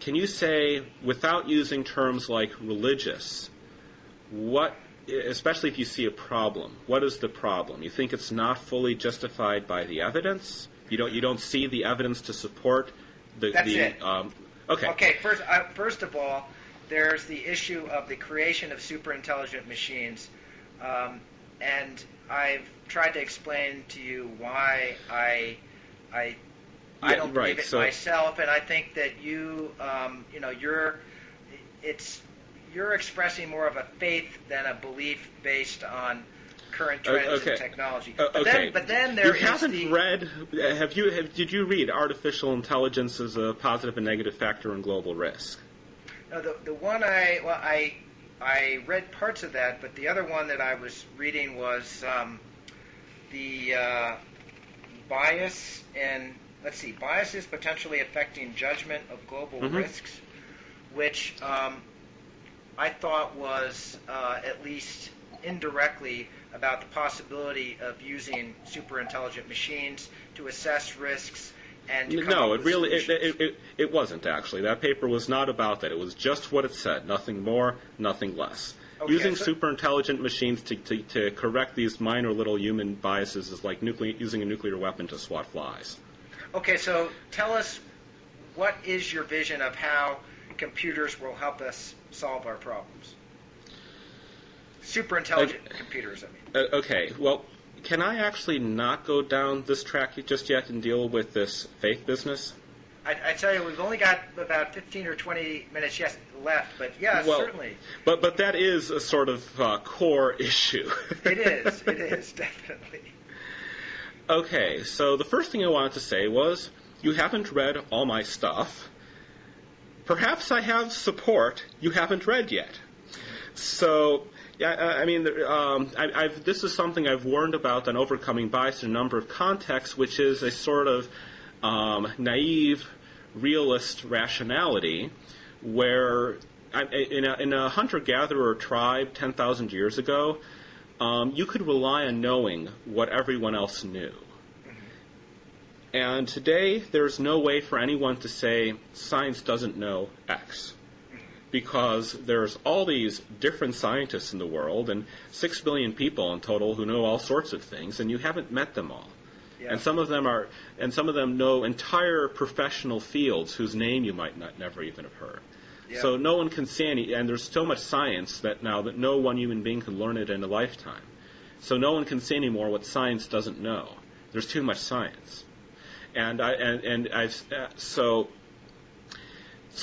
Can you say, without using terms like religious, especially if you see a problem, what is the problem? You think it's not fully justified by the evidence? You don't see the evidence to support That's it. Okay. Okay. First of all, there's the issue of the creation of superintelligent machines, and I've tried to explain to you why I don't believe it myself, and I think that you're expressing more of a faith than a belief based on current trends in technology. But then there is Did you read Artificial Intelligence as a Positive and Negative Factor in Global Risk? No, the one I read parts of that, but the other one that I was reading was the bias in, biases potentially affecting judgment of global risks, which I thought was at least indirectly about the possibility of using superintelligent machines to assess risks and to come up with solutions. It wasn't actually. That paper was not about that. It was just what it said, nothing more, nothing less. Okay, using superintelligent machines to correct these minor little human biases is like using a nuclear weapon to swat flies. Okay, so tell us, what is your vision of how computers will help us solve our problems? Superintelligent computers, I mean. Okay, well, can I actually not go down this track just yet and deal with this faith business? I tell you, we've only got about 15 or 20 minutes left, but certainly. But that is a sort of core issue. It is, definitely. Okay, so the first thing I wanted to say was, you haven't read all my stuff. Perhaps I have support you haven't read yet. So, yeah, this is something I've warned about on overcoming bias in a number of contexts, which is a sort of naive, realist rationality, where in a hunter-gatherer tribe 10,000 years ago, you could rely on knowing what everyone else knew. And today, there's no way for anyone to say science doesn't know X, because there's all these different scientists in the world, and 6 billion people in total who know all sorts of things, and you haven't met them all. Yeah. And some of them know entire professional fields whose name you might never even have heard. Yeah. So no one can say any, and there's so much science that now that no one human being can learn it in a lifetime. So no one can say anymore what science doesn't know. There's too much science. So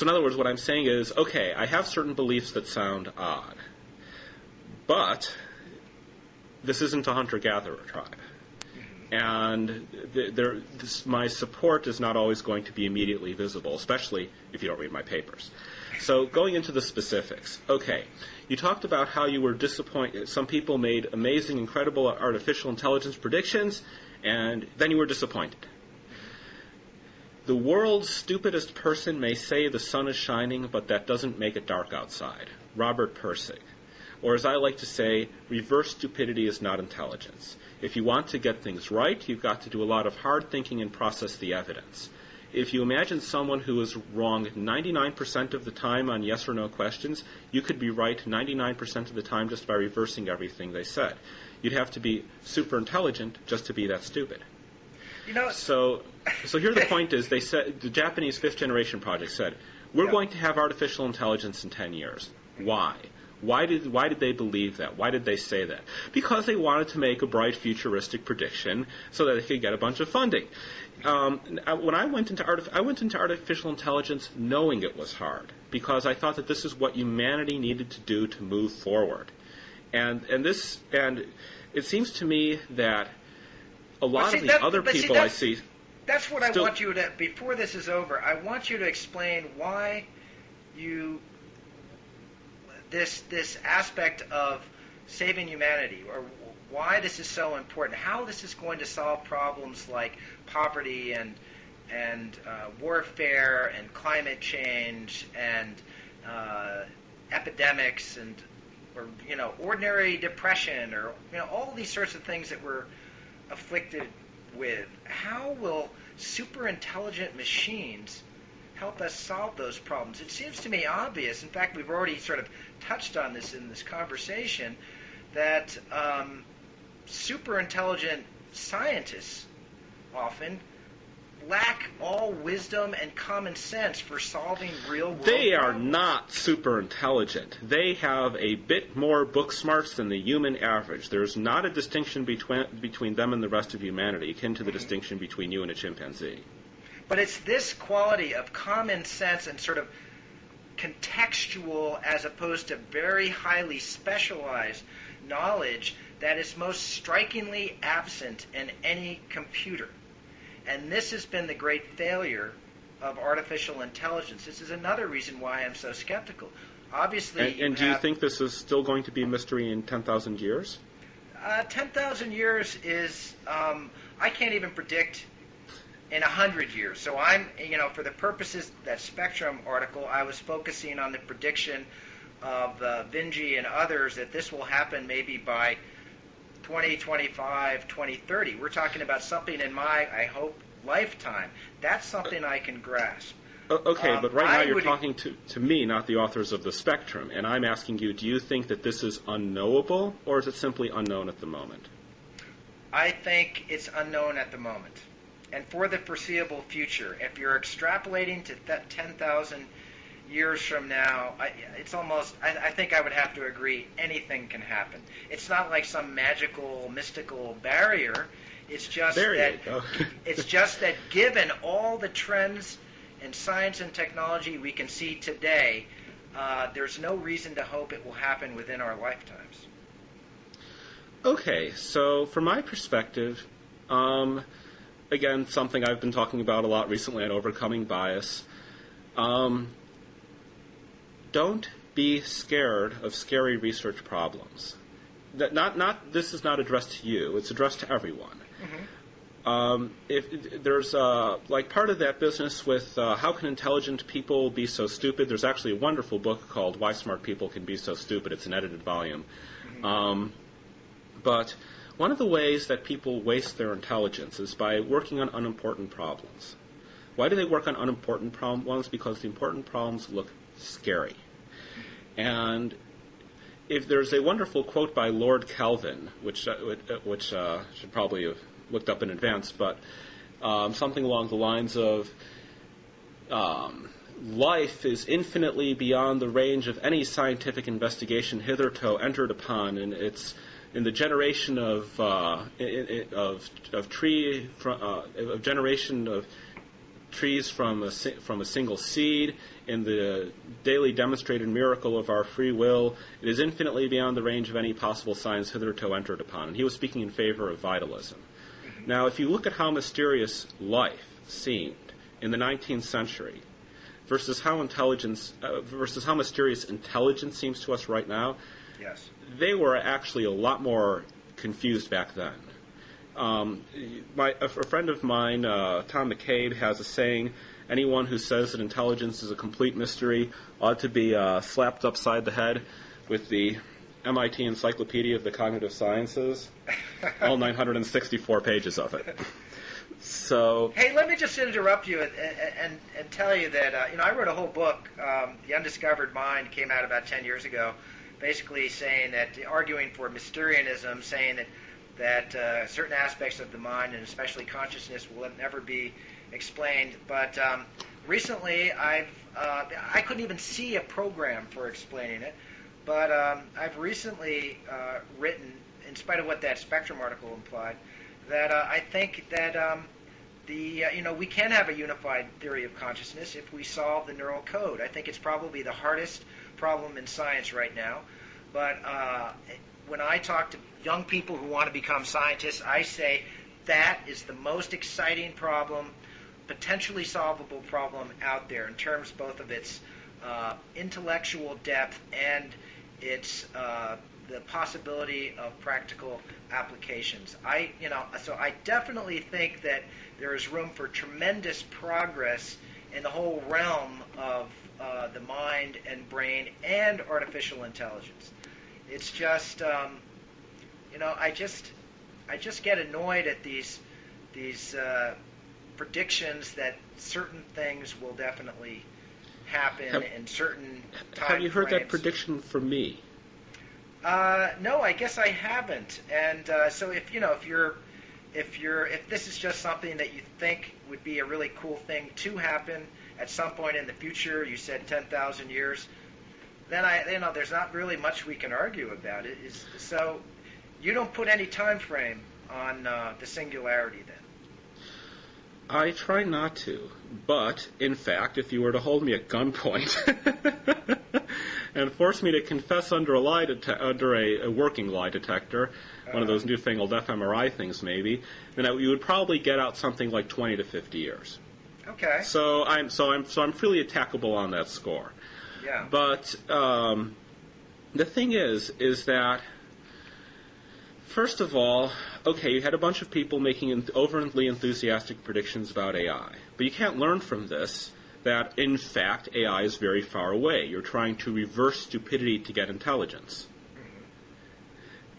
in other words, what I'm saying is, okay, I have certain beliefs that sound odd, but this isn't a hunter-gatherer tribe. And my support is not always going to be immediately visible, especially if you don't read my papers. So going into the specifics, okay, you talked about how you were disappointed. Some people made amazing, incredible artificial intelligence predictions, and then you were disappointed. The world's stupidest person may say the sun is shining, but that doesn't make it dark outside. Robert Pirsig. Or as I like to say, reverse stupidity is not intelligence. If you want to get things right, you've got to do a lot of hard thinking and process the evidence. If you imagine someone who is wrong 99% of the time on yes or no questions, you could be right 99% of the time just by reversing everything they said. You'd have to be super intelligent just to be that stupid. So here the point is, they said, the Japanese fifth generation project said, we're going to have artificial intelligence in 10 years. Why? Why did they believe that? Why did they say that? Because they wanted to make a bright futuristic prediction so that they could get a bunch of funding. When I went into artificial intelligence knowing it was hard, because I thought that this is what humanity needed to do to move forward. And it seems to me that a lot of the other people I see... That's what I want you to, before this is over, I want you to explain why this aspect of saving humanity, or why this is so important, how this is going to solve problems like poverty and warfare and climate change and epidemics or ordinary depression, or all these sorts of things that we're afflicted with. How will super intelligent machines help us solve those problems? It seems to me obvious, in fact we've already sort of touched on this in this conversation, that super intelligent scientists often lack all wisdom and common sense for solving real world problems. They are not super intelligent. They have a bit more book smarts than the human average. There's not a distinction between them and the rest of humanity, akin to the distinction between you and a chimpanzee. But it's this quality of common sense and sort of contextual as opposed to very highly specialized knowledge that is most strikingly absent in any computer. And this has been the great failure of artificial intelligence. This is another reason why I'm so skeptical. Obviously, and do you think this is still going to be a mystery in 10,000 years? 10,000 years is, I can't even predict in 100 years. So I'm, for the purposes of that Spectrum article, I was focusing on the prediction of Vinci and others that this will happen maybe by 2025, 2030. We're talking about something in my, I hope, lifetime. That's something I can grasp. Okay, but right now you're talking to me, not the authors of the Spectrum, and I'm asking you, do you think that this is unknowable, or is it simply unknown at the moment? I think it's unknown at the moment. And for the foreseeable future, if you're extrapolating to 10,000 years from now, it's almost, I think I would have to agree, anything can happen. It's not like some magical, mystical barrier. It's just it's just that given all the trends in science and technology we can see today, there's no reason to hope it will happen within our lifetimes. Okay, so from my perspective, again, something I've been talking about a lot recently on overcoming bias, don't be scared of scary research problems. This is not addressed to you, it's addressed to everyone. If there's part of that business with how can intelligent people be so stupid, there's actually a wonderful book called Why Smart People Can Be So Stupid. It's an edited volume. But one of the ways that people waste their intelligence is by working on unimportant problems. Why do they work on unimportant problems? Because the important problems look scary. And if there's a wonderful quote by Lord Kelvin, which should probably have looked up in advance, but something along the lines of life is infinitely beyond the range of any scientific investigation hitherto entered upon, and it's in the generation of trees from a single seed, in the daily demonstrated miracle of our free will, it is infinitely beyond the range of any possible science hitherto entered upon. And he was speaking in favor of vitalism. Now, if you look at how mysterious life seemed in the 19th century versus how mysterious intelligence seems to us right now, yes, they were actually a lot more confused back then. A friend of mine, Tom McCabe, has a saying: anyone who says that intelligence is a complete mystery ought to be slapped upside the head with the MIT Encyclopedia of the Cognitive Sciences, all 964 pages of it. So, hey, let me just interrupt you and tell you that I wrote a whole book, The Undiscovered Mind, came out about 10 years ago, basically saying that, arguing for Mysterianism, saying that certain aspects of the mind, and especially consciousness, will never be explained. But recently, I couldn't even see a program for explaining it. But I've recently written, in spite of what that Spectrum article implied, that I think that we can have a unified theory of consciousness if we solve the neural code. I think it's probably the hardest problem in science right now. But when I talk to young people who want to become scientists, I say that is the most exciting problem, potentially solvable problem out there in terms both of its intellectual depth and its the possibility of practical applications. So I definitely think that there is room for tremendous progress in the whole realm of the mind and brain and artificial intelligence. It's just, I just get annoyed at these predictions that certain things will definitely happen in certain time Have you heard frames. that prediction from me? No, I guess I haven't. And so if this is just something that you think would be a really cool thing to happen at some point in the future, you said 10,000 years, then there's not really much we can argue about it. So you don't put any time frame on the singularity then? I try not to, but in fact, if you were to hold me at gunpoint and force me to confess under a working lie detector, one of those newfangled fMRI things maybe, then you would probably get out something like 20 to 50 years. Okay. So I'm freely attackable on that score. Yeah. But the thing is that, first of all, okay, you had a bunch of people making overly enthusiastic predictions about AI. But you can't learn from this that, in fact, AI is very far away. You're trying to reverse stupidity to get intelligence.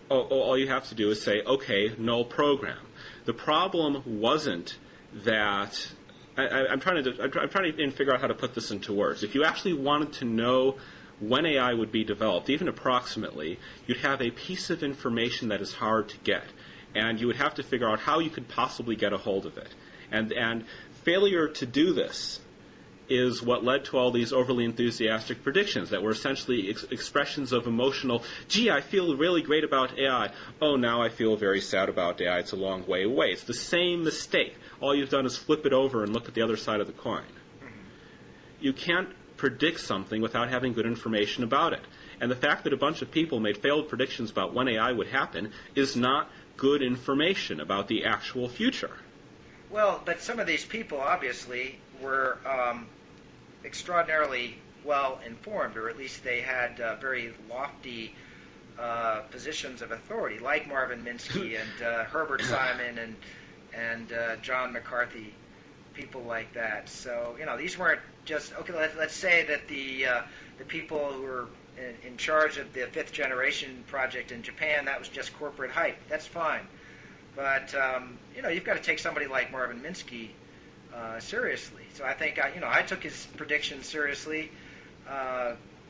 All you have to do is say, okay, null program. The problem wasn't that... I'm trying to figure out how to put this into words. If you actually wanted to know when AI would be developed, even approximately, you'd have a piece of information that is hard to get. And you would have to figure out how you could possibly get a hold of it. And failure to do this is what led to all these overly enthusiastic predictions that were essentially expressions of emotional, gee, I feel really great about AI. Oh, now I feel very sad about AI. It's a long way away. It's the same mistake. All you've done is flip it over and look at the other side of the coin. you can't predict something without having good information about it. And the fact that a bunch of people made failed predictions about when AI would happen is not good information about the actual future. Well, but some of these people obviously were extraordinarily well informed, or at least they had very lofty positions of authority, like Marvin Minsky and Herbert Simon and John McCarthy, people like that. So these weren't just Let's say that the people who were in charge of the fifth generation project in Japan, that was just corporate hype. That's fine, but you've got to take somebody like Marvin Minsky seriously. So I think I took his predictions seriously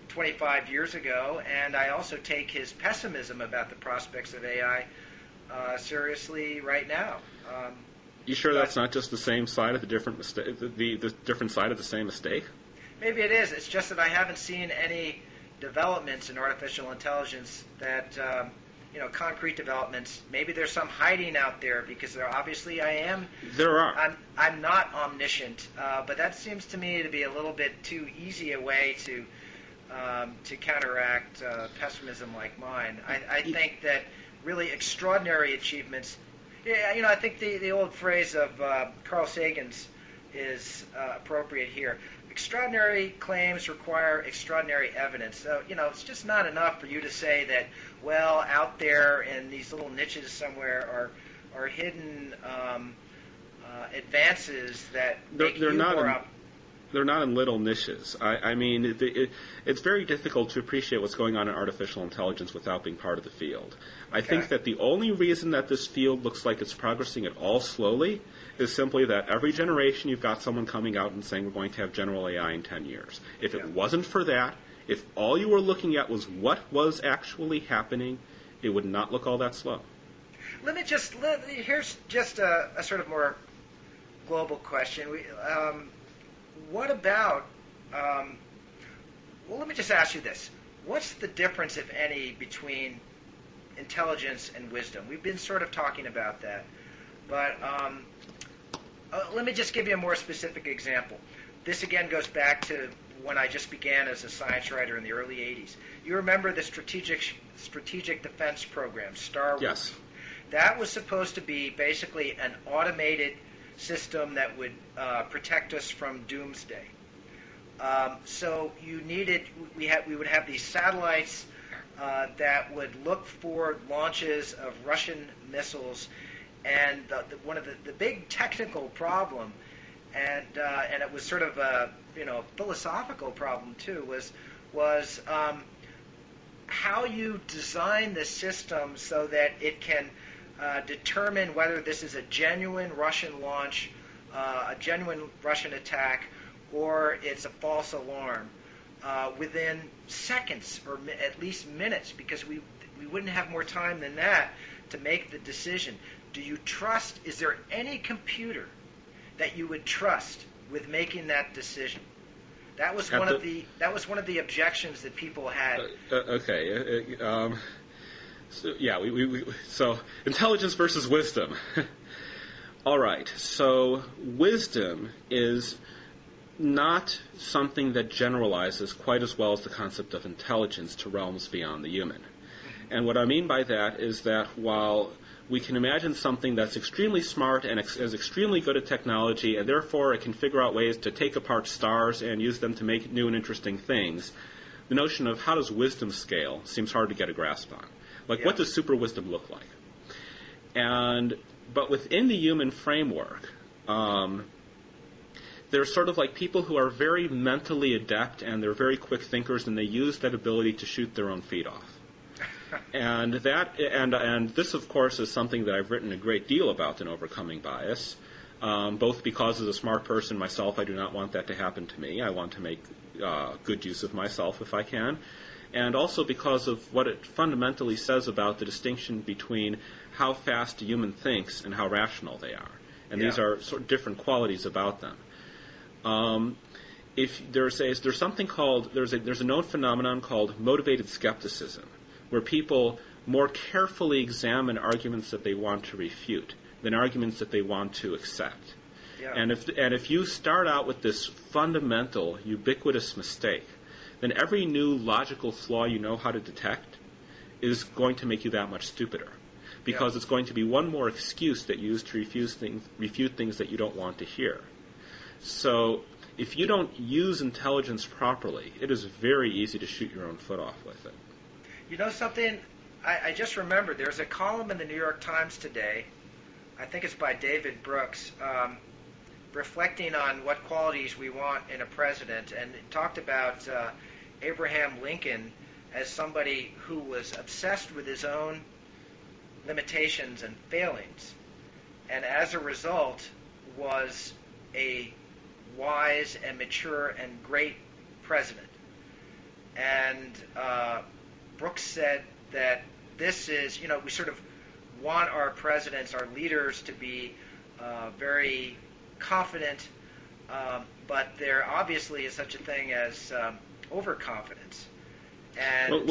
25 years ago, and I also take his pessimism about the prospects of AI seriously right now. You sure that's not just the same side of the different mistake, the different side of the same mistake? Maybe it is. It's just that I haven't seen any developments in artificial intelligence that concrete developments. Maybe there's some hiding out there, because there obviously I am. There are. I'm not omniscient, but that seems to me to be a little bit too easy a way to counteract pessimism like mine. I think that really extraordinary achievements. Yeah, I think the old phrase of Carl Sagan's is appropriate here. Extraordinary claims require extraordinary evidence. So, it's just not enough for you to say that, well, out there in these little niches somewhere are hidden advances that make you more up. They're not in little niches. I mean, it's very difficult to appreciate what's going on in artificial intelligence without being part of the field. I think that the only reason that this field looks like it's progressing at all slowly is simply that every generation you've got someone coming out and saying we're going to have general AI in 10 years. If it wasn't for that, if all you were looking at was what was actually happening, it would not look all that slow. Here's just a sort of more global question. What about, let me just ask you this. What's the difference, if any, between intelligence and wisdom? We've been sort of talking about that. But let me just give you a more specific example. This, again, goes back to when I just began as a science writer in the early 80s. You remember the Strategic Defense Program, Star Wars? Yes. That was supposed to be basically an automated system that would protect us from doomsday. So we would have these satellites that would look for launches of Russian missiles, and one of the big technical problem, and it was sort of a philosophical problem too, was how you design the system so that it can determine whether this is a genuine Russian launch, a genuine Russian attack, or it's a false alarm within seconds or at least minutes, because we wouldn't have more time than that to make the decision. Do you trust? Is there any computer that you would trust with making that decision? That was one of the objections that people had. So intelligence versus wisdom. All right. So wisdom is not something that generalizes quite as well as the concept of intelligence to realms beyond the human. And what I mean by that is that while we can imagine something that's extremely smart and is extremely good at technology, and therefore it can figure out ways to take apart stars and use them to make new and interesting things, the notion of how does wisdom scale seems hard to get a grasp on. What does super wisdom look like? But within the human framework, they're sort of like people who are very mentally adept, and they're very quick thinkers, and they use that ability to shoot their own feet off. And this, of course, is something that I've written a great deal about in Overcoming Bias, both because as a smart person myself, I do not want that to happen to me. I want to make good use of myself if I can. And also because of what it fundamentally says about the distinction between how fast a human thinks and how rational they are. And these are sort of different qualities about them. If there's something called there's a known phenomenon called motivated skepticism, where people more carefully examine arguments that they want to refute than arguments that they want to accept. Yeah. And if you start out with this fundamental, ubiquitous mistake, then every new logical flaw you know how to detect is going to make you that much stupider, because it's going to be one more excuse that you use to refute things that you don't want to hear. So if you don't use intelligence properly, it is very easy to shoot your own foot off with it. You know something? I just remembered there's a column in the New York Times today, I think it's by David Brooks, reflecting on what qualities we want in a president, and it talked about Abraham Lincoln as somebody who was obsessed with his own limitations and failings, and as a result was a wise and mature and great president. And Brooks said that this is, we sort of want our presidents, our leaders, to be very confident, but there obviously is such a thing as overconfidence. And,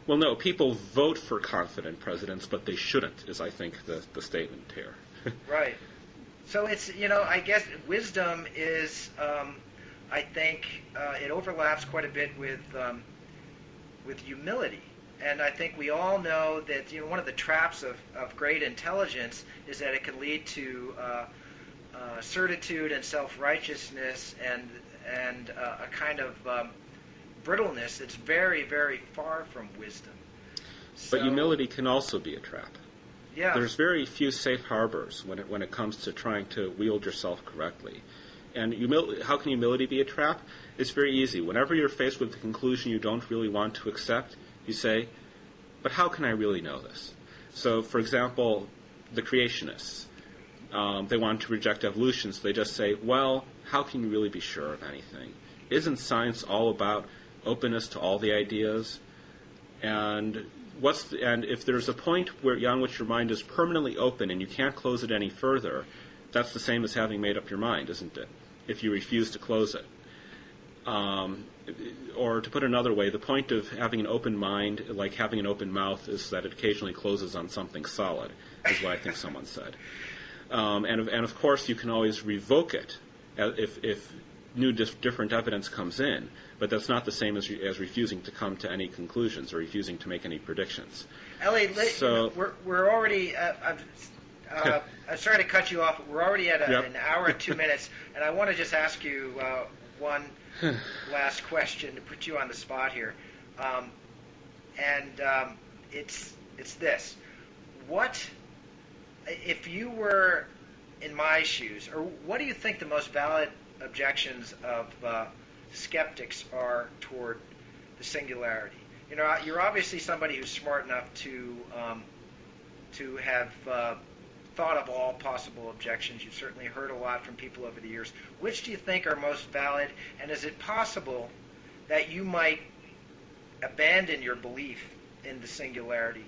well, no, people vote for confident presidents, but they shouldn't, is I think the statement here. Right. So it's, I guess wisdom is, I think it overlaps quite a bit with humility. And I think we all know that one of the traps of great intelligence is that it can lead to certitude and self-righteousness and a kind of brittleness that's very, very far from wisdom. But humility can also be a trap. Yeah. There's very few safe harbors when it comes to trying to wield yourself correctly. And how can humility be a trap? It's very easy. Whenever you're faced with the conclusion you don't really want to accept, you say, but how can I really know this? So, for example, the creationists, they want to reject evolution, so they just say, well, how can you really be sure of anything? Isn't science all about openness to all the ideas? And if there's a point on which your mind is permanently open and you can't close it any further, that's the same as having made up your mind, isn't it? If you refuse to close it. Or to put it another way, the point of having an open mind, like having an open mouth, is that it occasionally closes on something solid, is what I think someone said. And of course, you can always revoke it if new different evidence comes in, but that's not the same as refusing to come to any conclusions or refusing to make any predictions. Ellie, so, we're already. I'm sorry to cut you off, but we're already at an hour and 2 minutes, and I want to just ask you one last question to put you on the spot here, it's this: what if you were in my shoes, or what do you think the most valid objections of skeptics are toward the singularity? You're obviously somebody who's smart enough to have thought of all possible objections. You've certainly heard a lot from people over the years. Which do you think are most valid, and is it possible that you might abandon your belief in the singularity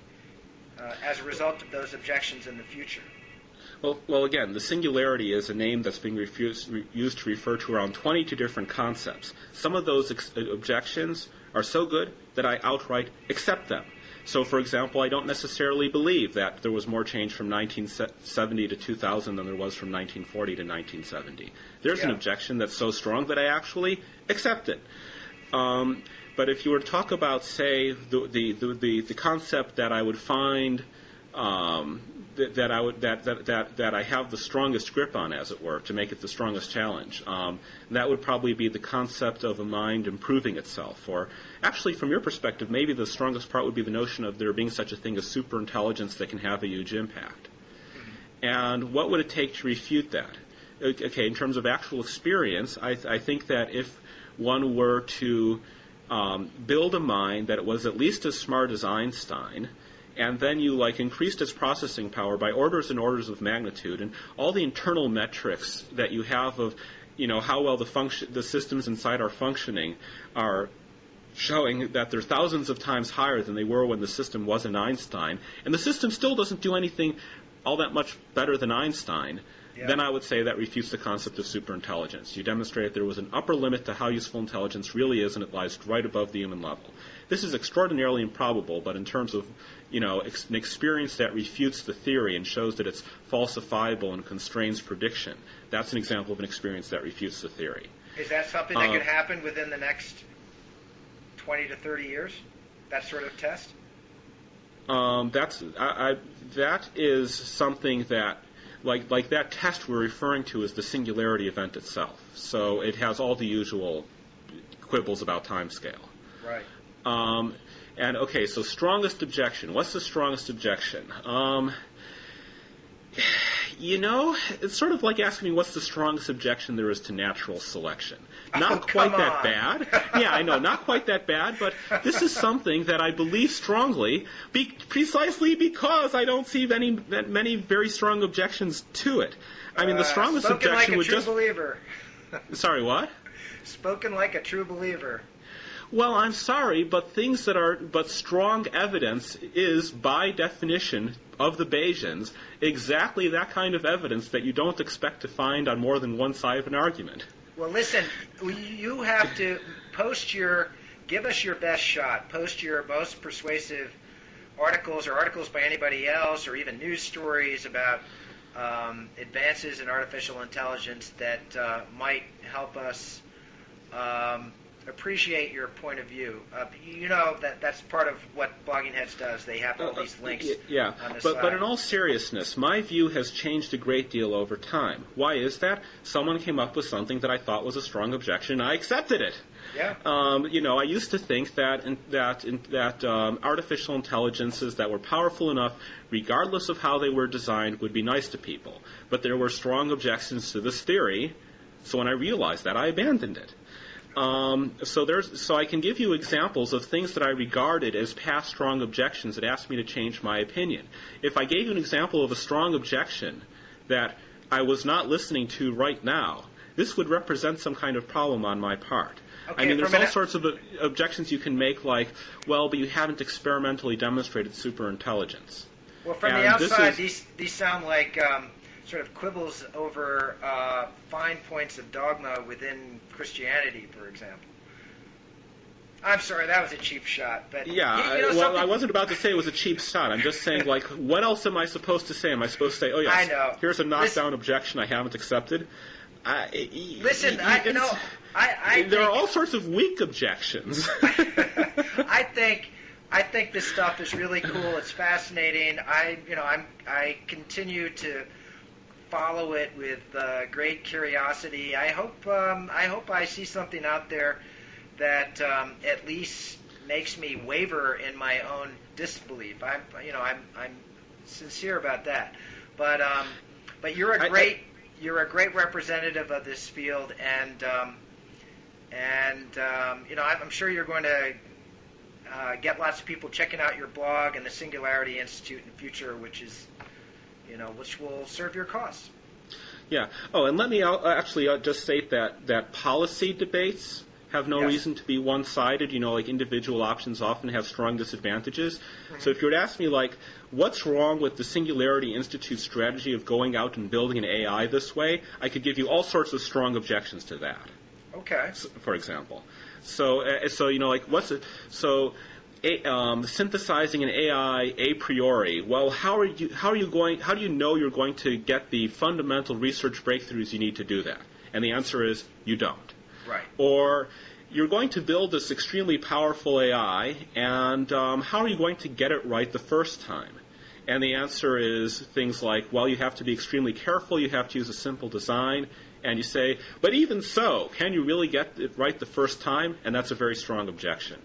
as a result of those objections in the future? Well, again, the singularity is a name that's being used to refer to around 22 different concepts. Some of those objections are so good that I outright accept them. So, for example, I don't necessarily believe that there was more change from 1970 to 2000 than there was from 1940 to 1970. There's an objection that's so strong that I actually accept it. But if you were to talk about, say, the concept that I would find that I have the strongest grip on, as it were, to make it the strongest challenge, that would probably be the concept of a mind improving itself. Or actually, from your perspective, maybe the strongest part would be the notion of there being such a thing as superintelligence that can have a huge impact. And what would it take to refute that? Okay, in terms of actual experience, I think that if one were to build a mind that was at least as smart as Einstein, and then you increased its processing power by orders and orders of magnitude, and all the internal metrics that you have of, how well the systems inside are functioning are showing that they're thousands of times higher than they were when the system wasn't Einstein, and the system still doesn't do anything all that much better than Einstein. Yeah. then I would say that refutes the concept of superintelligence. You demonstrate there was an upper limit to how useful intelligence really is, and it lies right above the human level. This is extraordinarily improbable, but in terms of an experience that refutes the theory and shows that it's falsifiable and constrains prediction, that's an example of an experience that refutes the theory. Is that something that could happen within the next 20 to 30 years? That sort of test? That is something that, like that test we're referring to is the singularity event itself. So it has all the usual quibbles about timescale. Right. And okay, so strongest objection. What's the strongest objection? It's sort of like asking me what's the strongest objection there is to natural selection. Not quite that bad. Yeah, I know, not quite that bad, but this is something that I believe strongly, precisely because I don't see many very strong objections to it. I mean, the strongest objection would just... Spoken like a true believer. Sorry, what? Spoken like a true believer. Well, I'm sorry, but strong evidence is, by definition of the Bayesians, exactly that kind of evidence that you don't expect to find on more than one side of an argument. Well, listen, you have to give us your best shot. Post your most persuasive articles or articles by anybody else or even news stories about advances in artificial intelligence that might help us appreciate your point of view. That's part of what Blogging Heads does. They have all these links on the side. But in all seriousness, my view has changed a great deal over time. Why is that? Someone came up with something that I thought was a strong objection, and I accepted it. Yeah. I used to think that artificial intelligences that were powerful enough, regardless of how they were designed, would be nice to people. But there were strong objections to this theory, so when I realized that, I abandoned it. So I can give you examples of things that I regarded as past strong objections that asked me to change my opinion. If I gave you an example of a strong objection that I was not listening to right now, this would represent some kind of problem on my part. Okay, I mean, there's all sorts of objections you can make, like, well, but you haven't experimentally demonstrated superintelligence. Well, from the outside, these sound like sort of quibbles over fine points of dogma within Christianity, for example. I'm sorry, that was a cheap shot. But yeah, I wasn't about to say it was a cheap shot. I'm just saying, like, what else am I supposed to say? Am I supposed to say, oh, yes, I know. Here's a knockdown objection I haven't accepted? There are all sorts of weak objections. I think this stuff is really cool. It's fascinating. I continue to follow it with great curiosity. I hope I see something out there that at least makes me waver in my own disbelief. I'm sincere about that. But you're a great representative of this field, and I'm sure you're going to get lots of people checking out your blog and the Singularity Institute in the future, which will serve your cause. Yeah. Oh, and let me actually just state that policy debates have no reason to be one-sided. Like individual options often have strong disadvantages. Mm-hmm. So if you were to ask me, like, what's wrong with the Singularity Institute's strategy of going out and building an AI this way, I could give you all sorts of strong objections to that. Okay. For example. So synthesizing an AI a priori. Well, how do you know you're going to get the fundamental research breakthroughs you need to do that? And the answer is you don't. Right. Or you're going to build this extremely powerful AI, and how are you going to get it right the first time? And the answer is things like, well, you have to be extremely careful, you have to use a simple design, and you say, but even so, can you really get it right the first time? And that's a very strong objection.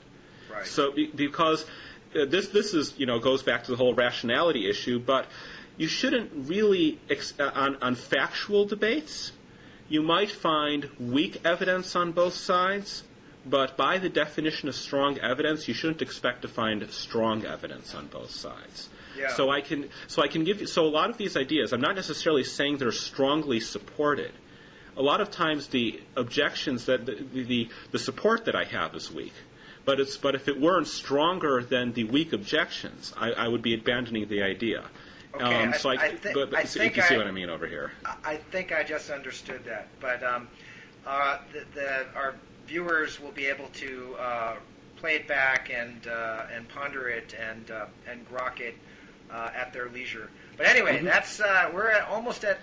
Right. So because this is goes back to the whole rationality issue, but you shouldn't really on factual debates. You might find weak evidence on both sides, but by the definition of strong evidence, you shouldn't expect to find strong evidence on both sides. Yeah. So I can give you a lot of these ideas. I'm not necessarily saying they're strongly supported. A lot of times the objections that the support that I have is weak. But if it weren't stronger than the weak objections, I would be abandoning the idea. Okay. So I if think you see what I mean over here. I think I just understood that, but our viewers will be able to play it back and ponder it and grok it at their leisure. But anyway, that's we're almost at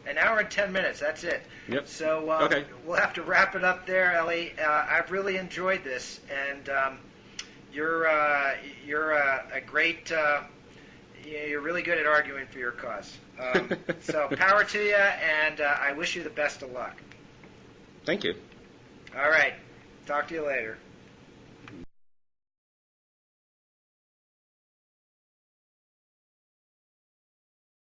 an hour and 10 minutes. That's it. Yep. So Okay. We'll have to wrap it up there, Ellie. I've really enjoyed this, and you're a great. You're really good at arguing for your cause. So power to you, and I wish you the best of luck. Thank you. All right. Talk to you later.